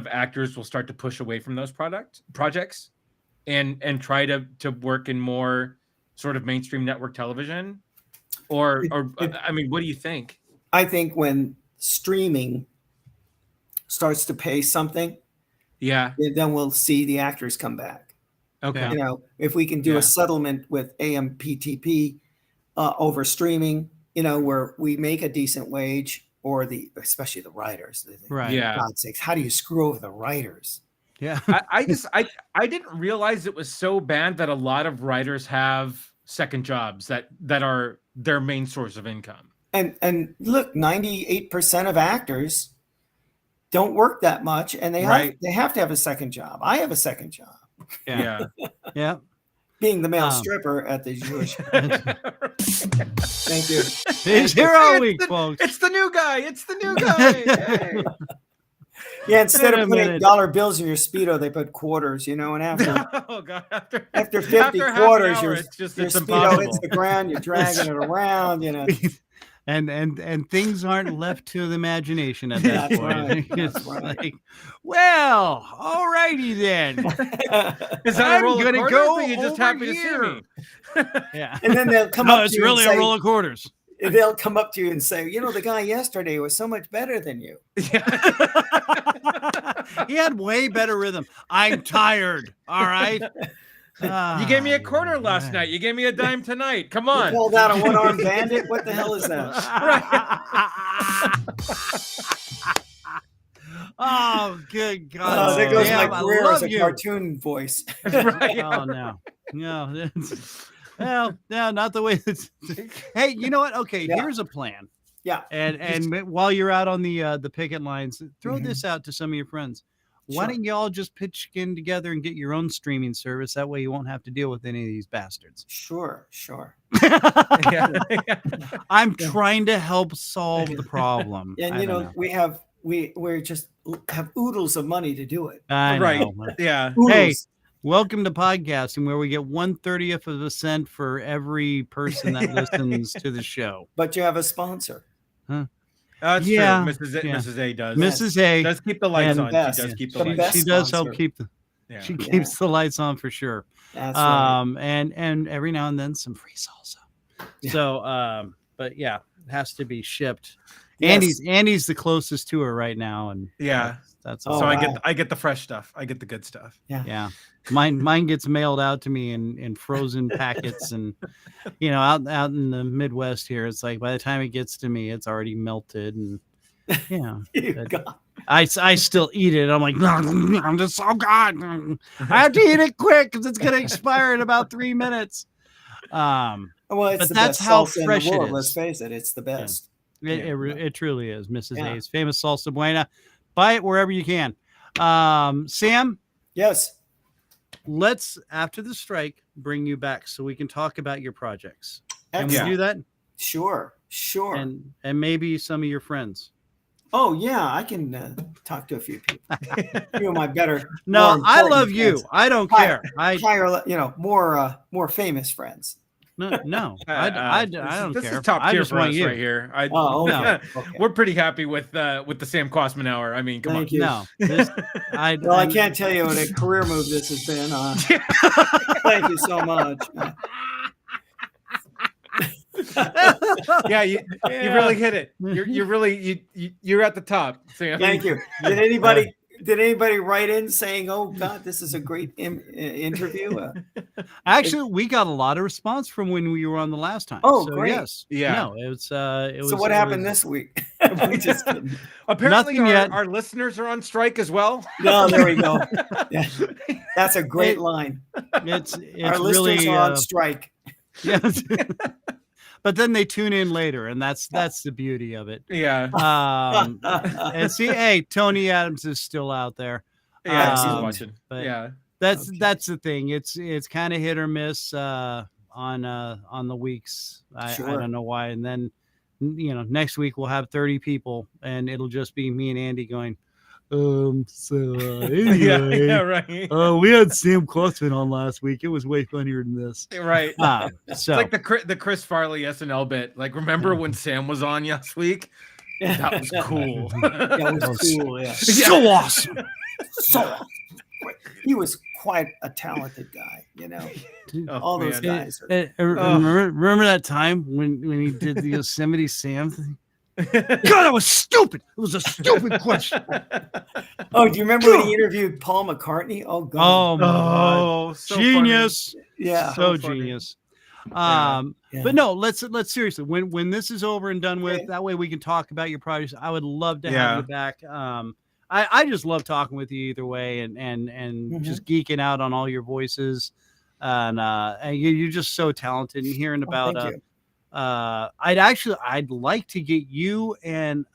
actors will start to push away from those projects and try to work in more sort of mainstream network television, or I mean, what do you think? I think when streaming starts to pay something, then we'll see the actors come back. Okay. If we can do a settlement with AMPTP over streaming, where we make a decent wage, or especially the writers. Right. For God's sakes, how do you screw over the writers? Yeah. I didn't realize it was so bad that a lot of writers have second jobs that are their main source of income. And look, 98% of actors don't work that much, and they have to have a second job. I have a second job. Yeah. Yeah. Being the male stripper at the Jewish. Thank you. He's here all week, folks. It's the new guy. It's the new guy. Hey. Yeah, instead of putting minute. dollar bills in your Speedo, they put quarters, and after Oh God! after 50 half an quarters, hour, your it's Speedo impossible. hits the ground, you're dragging it around, And things aren't left to the imagination at that That's point. right. It's That's right. like, well, all righty then. Is that I'm a roll of gonna quarters, go or are you just over happy here? to see me? Yeah. And then they'll come No, up it's to you really and a say, roll of quarters. they'll come up to you and say, the guy yesterday was so much better than you. He had way better rhythm. I'm tired. All right. You gave me a quarter last night. You gave me a dime tonight. Come You on. called out a one-armed bandit? What the hell is that? Oh, good God. There goes Damn, my I career love as a you. cartoon voice. Oh, no. No. Well, no, not the way that's. Hey, you know what? Okay, Yeah. here's a plan. Yeah. And while you're out on the picket lines, throw Mhm. this out to some of your friends. Why Sure. don't y'all just pitch in together and get your own streaming service? That way you won't have to deal with any of these bastards. Sure. Yeah. I'm trying to help solve the problem. And I don't know. we just have oodles of money to do it. I Right. know. Yeah. Oodles. Hey, welcome to podcasting, where we get 1/30th of a cent for every person that listens to the show. But you have a sponsor. That's Yeah. true. Mrs. A does. Mrs. A, Does keep the lights and on. best. She does keep the The lights best. on. she does help sponsor. keep the Yeah. she keeps the lights on for sure. That's right. And every now and then some free salsa. Yeah. So but yeah, it has to be shipped. Yes. Andy's the closest to her right now, and Yeah. that's Oh, all. So wow. I get the fresh stuff. I get the good stuff. Yeah. Mine gets mailed out to me in frozen packets, and out in the Midwest here, it's like by the time it gets to me, it's already melted, and God. I still eat it. I'm like, I'm just so god. I have to eat it quick because it's gonna expire in about 3 minutes. Well, it's But the that's best how salsa fresh in it the world. is. Let's face it, it's the best. It truly is. Mrs. Yeah. A's famous salsa buena. Buy it wherever you can. Sam, Yes. let's after the strike bring you back so we can talk about your projects. Can we Excellent. do that? Sure. And maybe some of your friends. Oh yeah, I can talk to a few people. A few of my better. No, more I important love you. friends. I don't Hi. care. Higher, more famous friends. No. I don't This care. is top I tier just for want us you. right here. Oh, okay. No. Okay. We're pretty happy with the Sam Quasman hour. I mean, come Thank on. you. No. Well, I can't tell you what a career move this has been. Thank you so much. Yeah, you really hit it. You're at the top, Sam. Thank you. Did anybody write in saying, "Oh God, this is a great interview"? Actually, we got a lot of response from when we were on the last time. Oh, so, great. Yes. Yeah. No, it was. So what happened this week? We just kidding. Apparently, Nothing yet. our listeners are on strike as well. No, there we go. Yeah. That's a great line. It's Our listeners really are on strike. yes. But then they tune in later, and that's the beauty of it. Yeah. And see, hey, Tony Adams is still out there. Yeah, he's Um, watching. but- Yeah. That's the thing. It's kind of hit or miss on the weeks. I Sure. don't know why. And then next week we'll have 30 people, and it'll just be me and Andy going. Anyway, Yeah, right. we had Sam Quasman on last week. It was way funnier than this. Right. So It's like the Chris Farley SNL bit. Like, remember when Sam was on last week? That was cool. That was cool. Yeah. so awesome. So he was quite a talented guy. Oh, All those man. guys. Are, Remember that time when he did the Yosemite Sam thing? God, that was stupid. It was a stupid question. oh, do you remember when he interviewed Paul McCartney? Oh God. Oh my God. Oh, so Genius. Yeah. So funny. genius. Yeah. But no, let's seriously, when this is over and done with, Okay. that way we can talk about your projects. I would love to Yeah. have you back. I just love talking with you either way, and just geeking out on all your voices, and you're just so talented. And hearing about thank you. I'd like to get you and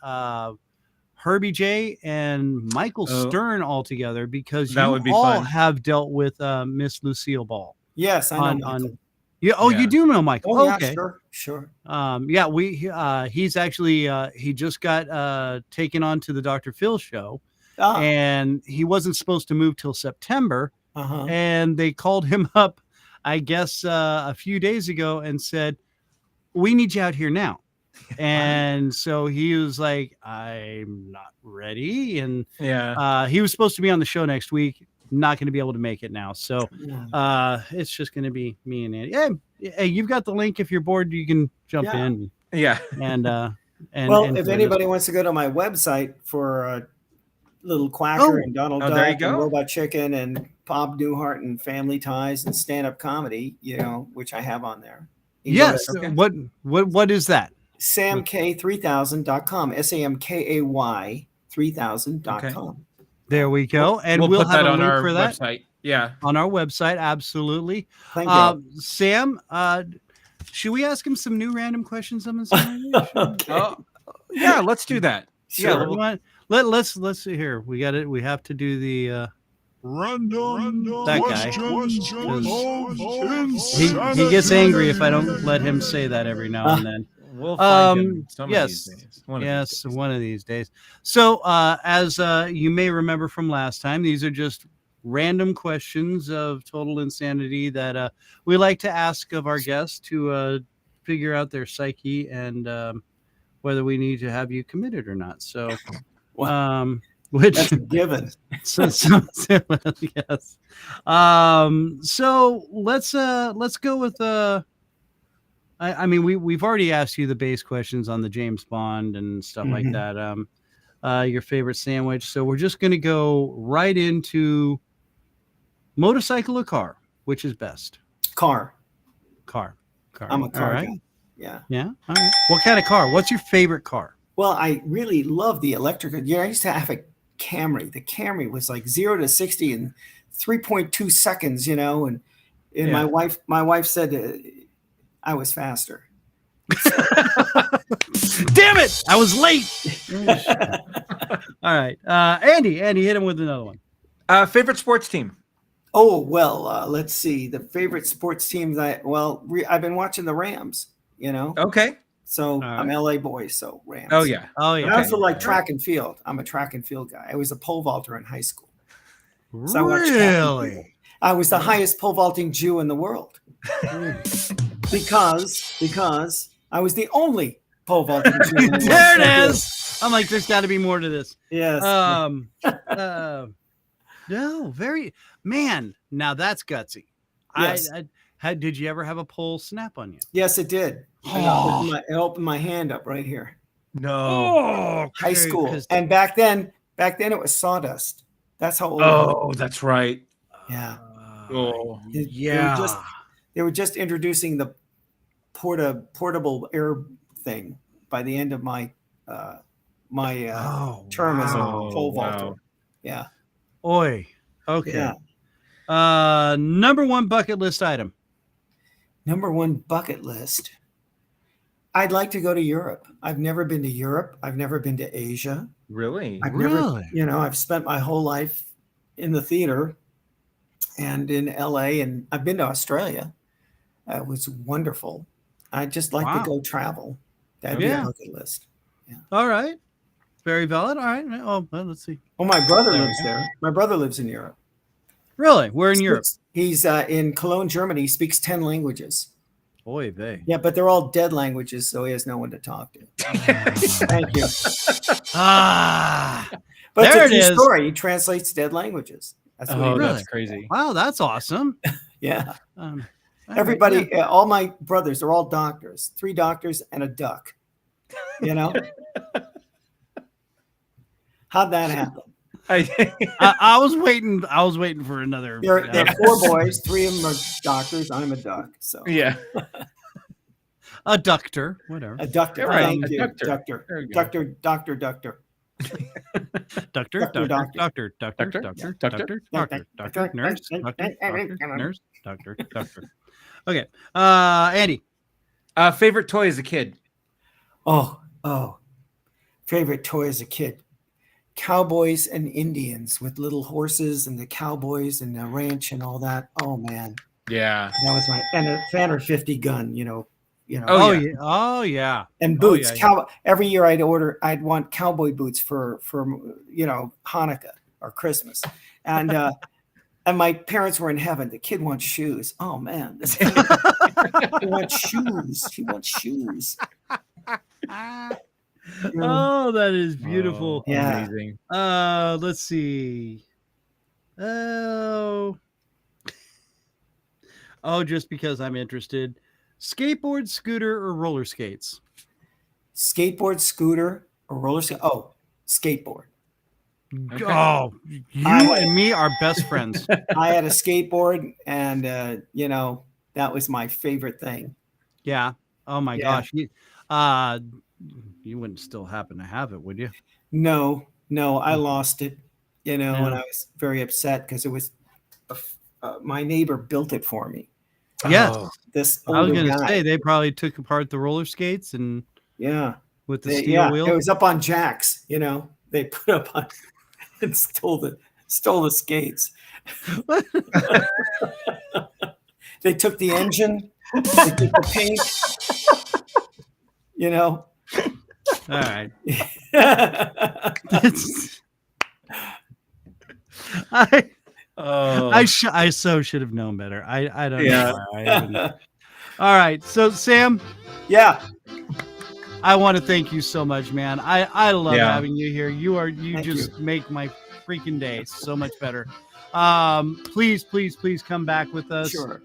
Herbie J and Michael Stern all together, because That you would be all fun. have dealt with Miss Lucille Ball. Yes, I know Michael. Yeah. Oh, Yeah. you do know Michael. Oh, yeah, Okay. sure. Yeah, he's actually he just got taken on to the Dr. Phil show, and he wasn't supposed to move till September. And they called him up, I guess, a few days ago and said, "We need you out here now." And so he was like, "I'm not ready." And he was supposed to be on the show next week. Not going to be able to make it now. So it's just going to be me and Andy. Hey, you've got the link. If you're bored, you can jump in. Yeah. And if anybody wants to go to my website for Lil Quacker and Donald Duck there you go. and Robot Chicken and Bob Newhart and Family Ties and stand-up comedy, which I have on there. Yes. What is that? SamK3000.com. SAMKAY 3000.com. There we go. And we'll put have that a on link our for that. website. Yeah. On our website. Absolutely. Thank you. Sam, should we ask him some new random questions? Okay. Yeah, let's do that. Sure. Yeah. Let's see here. We got it. We have to do the Random that guy. questions. He gets angry if I don't let him say that every now and then. We'll find him some of these days. One of these days. So, as you may remember from last time, these are just random questions of total insanity that we like to ask of our guests to figure out their psyche and whether we need to have you committed or not. So, which that's a given. Yes. So let's go with I mean, we've already asked you the base questions on the James Bond and stuff like that. Your favorite sandwich. So we're just going to go right into motorcycle or car. Which is best? Car. I'm a car guy. Yeah. Yeah. All right. What kind of car? What's your favorite car? Well, I really love the electric. I used to have a Camry. The Camry was like 0 to 60 in 3.2 seconds, and my wife said I was faster. Damn it! I was late. All right, Andy, hit him with another one. Favorite sports team? Oh well, let's see. The favorite sports teams. I've been watching the Rams. Okay. So I'm LA boy. So Rams. Oh yeah. I also like track and field. I'm a track and field guy. I was a pole vaulter in high school. So Really? I was the highest pole vaulting Jew in the world. because I was the only pole vaulting Jew in the world. There it is. I'm like, there's got to be more to this. Yes. No, man. Now that's gutsy. Yes. Did you ever have a pole snap on you? Yes, it did. It opened my hand up right here. No. Oh, High school. And back then it was sawdust. That's how old. Oh, that's right. Yeah. Oh, They were just introducing the portable air thing by the end of my term as a pole vaulter. Yeah. Oi. Okay. Yeah. Number one bucket list item. Number one bucket list. I'd like to go to Europe. I've never been to Europe. I've never been to Asia. really? I've spent my whole life in the theater and in LA, and I've been to Australia. It was wonderful. I'd just like to go travel. That'd be a bucket list. Yeah. All right. Very valid. All right. Oh, well, let's see. Well, my brother lives there. My brother lives in Europe. Really? Where in Europe? He's in Cologne, Germany. He speaks 10 languages. Oy vey. Yeah, but they're all dead languages, so he has no one to talk to. Thank you. But there it's a it true is. story. He translates dead languages. That's what he does. That's crazy. Wow, that's awesome. Yeah. All Everybody, right, all my brothers, they're all doctors. 3 doctors and a duck. How'd that happen? I was waiting. I was waiting for another. There are 4 boys. 3 of them are doctors. I'm a duck. So Yeah. A ductor, whatever. a ductor. Right, Thank a you. ductor. Ductor. There you go. Ductor. Doctor, nurse, doctor. Okay. Andy. Favorite toy as a kid? Oh, favorite toy as a kid. Cowboys and Indians with little horses and the cowboys and the ranch and all that. Oh man, Yeah. that was and a Fanner 50 gun. Oh, Oh yeah. yeah. Oh yeah. And Oh, boots. yeah, Every year I'd want cowboy boots for Hanukkah or Christmas, and my parents were in heaven. The kid wants shoes. Oh man, he wants shoes. He wants shoes. Oh, that is beautiful. Yeah. Amazing. Let's see. Oh, just because I'm interested. Skateboard, scooter, or roller skates? Skateboard, scooter, or roller skate. Oh, skateboard. Okay. Oh, you and me are best friends. I had a skateboard, and that was my favorite thing. Yeah. Oh my Yeah. gosh. You wouldn't still happen to have it, would you? No, I lost it. And Yeah. I was very upset because it was my neighbor built it for me. Yes. Oh, This I was older going to guy. say they probably took apart the roller skates and Yeah, with the steel wheel. It was up on jacks. They put up on and stole the skates. They took the engine. They took the paint. All right. I so should have known better. I don't Yeah. know. Why I wouldn't. All right. So Sam, Yeah. I want to thank you so much, man. I love Yeah. having you here. You Thank just make my freaking day so much better. Please come back with us. Sure.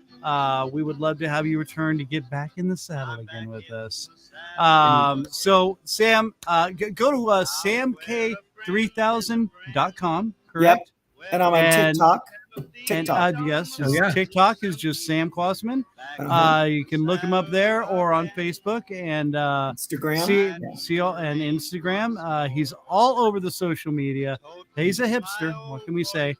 We would love to have you return to get back in the saddle again with us. So Sam, go to samk3000.com, correct? And I'm on And- TikTok. And yes, Oh, yeah. TikTok is just Sam Kwasman. You can look him up there or on Facebook and Instagram. see all and Instagram. He's all over the social media. He's a hipster. What can we say?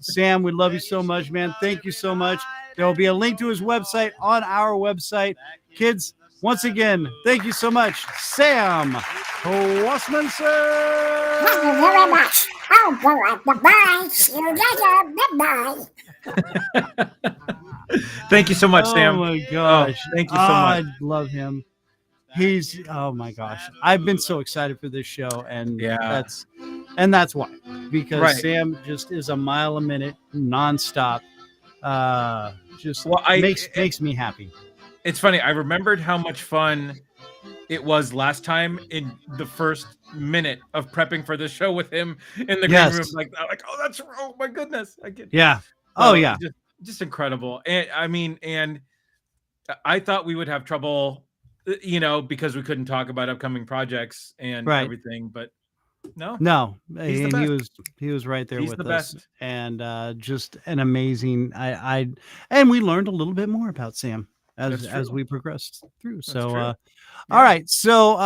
Sam, we love you so much, man. Thank you so much. There will be a link to his website on our website. Kids, once again, thank you so much, Sam Kwasman, sir. Thank you very much. Oh, bye. See you later. Bye-bye. Thank you so much, Sam. Oh my gosh. Thank you so much. I love him. Oh my gosh. I've been so excited for this show, and Yeah. that's why. Because Right. Sam just is a mile a minute nonstop. Makes me happy. It's funny. I remembered how much fun it was last time in the first minute of prepping for the show with him in the green room. Like, oh my goodness. Yeah. Oh yeah. Just incredible. And I thought we would have trouble, because we couldn't talk about upcoming projects and everything, but no, he was right there He's with the us, best. and just an amazing. And we learned a little bit more about Sam as we progressed through. So, true. All right, so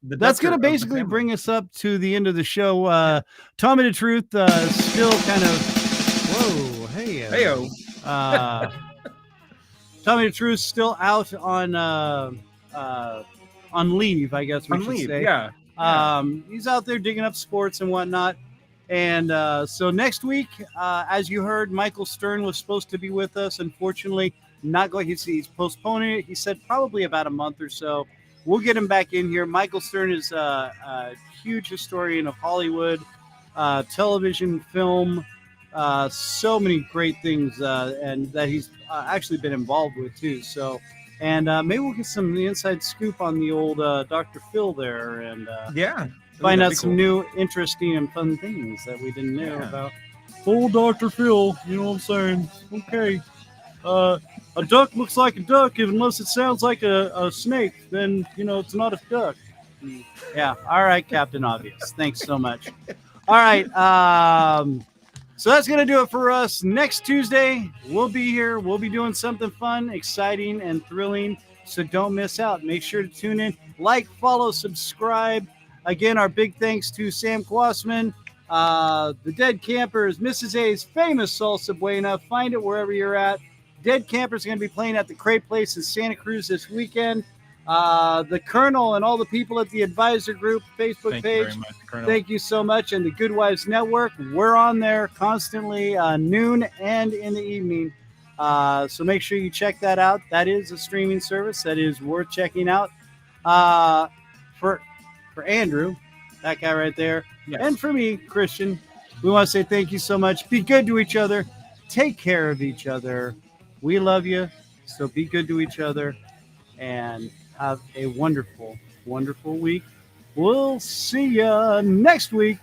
The that's Ducker gonna of the basically family. bring us up to the end of the show. Tommy the Truth still kind of. Whoa, hey, Heyo. Tommy the Truth still out on leave, I guess we should say. Yeah. He's out there digging up sports and whatnot. And so next week, as you heard, Michael Stern was supposed to be with us. Unfortunately, not going. He's postponing it. He said probably about a month or so. We'll get him back in here. Michael Stern is a huge historian of Hollywood, television, film, so many great things, and that he's actually been involved with too. So, and maybe we'll get some inside scoop on the old Dr. Phil there, and find out some new, interesting, and fun things that we didn't know about. Old Dr. Phil, you know what I'm saying? Okay. A duck looks like a duck unless it sounds like a snake. Then, it's not a duck. Yeah. All right, Captain Obvious. Thanks so much. All right. So that's going to do it for us. Next Tuesday, we'll be here. We'll be doing something fun, exciting, and thrilling. So don't miss out. Make sure to tune in. Like, follow, subscribe. Again, our big thanks to Sam Kwasman, the Dead Campers, Mrs. A's famous Salsa Buena. Find it wherever you're at. Dead Campers are going to be playing at the Crate Place in Santa Cruz this weekend. The Colonel and all the people at the Advisor Group Facebook Thank page. you very much, Colonel. Thank you so much. And the Good Wives Network, we're on there constantly, noon and in the evening. So make sure you check that out. That is a streaming service that is worth checking out. For Andrew, that guy right there, Yes. and for me, Kristian, we want to say thank you so much. Be good to each other. Take care of each other. We love you. So be good to each other and have a wonderful, wonderful week. We'll see you next week.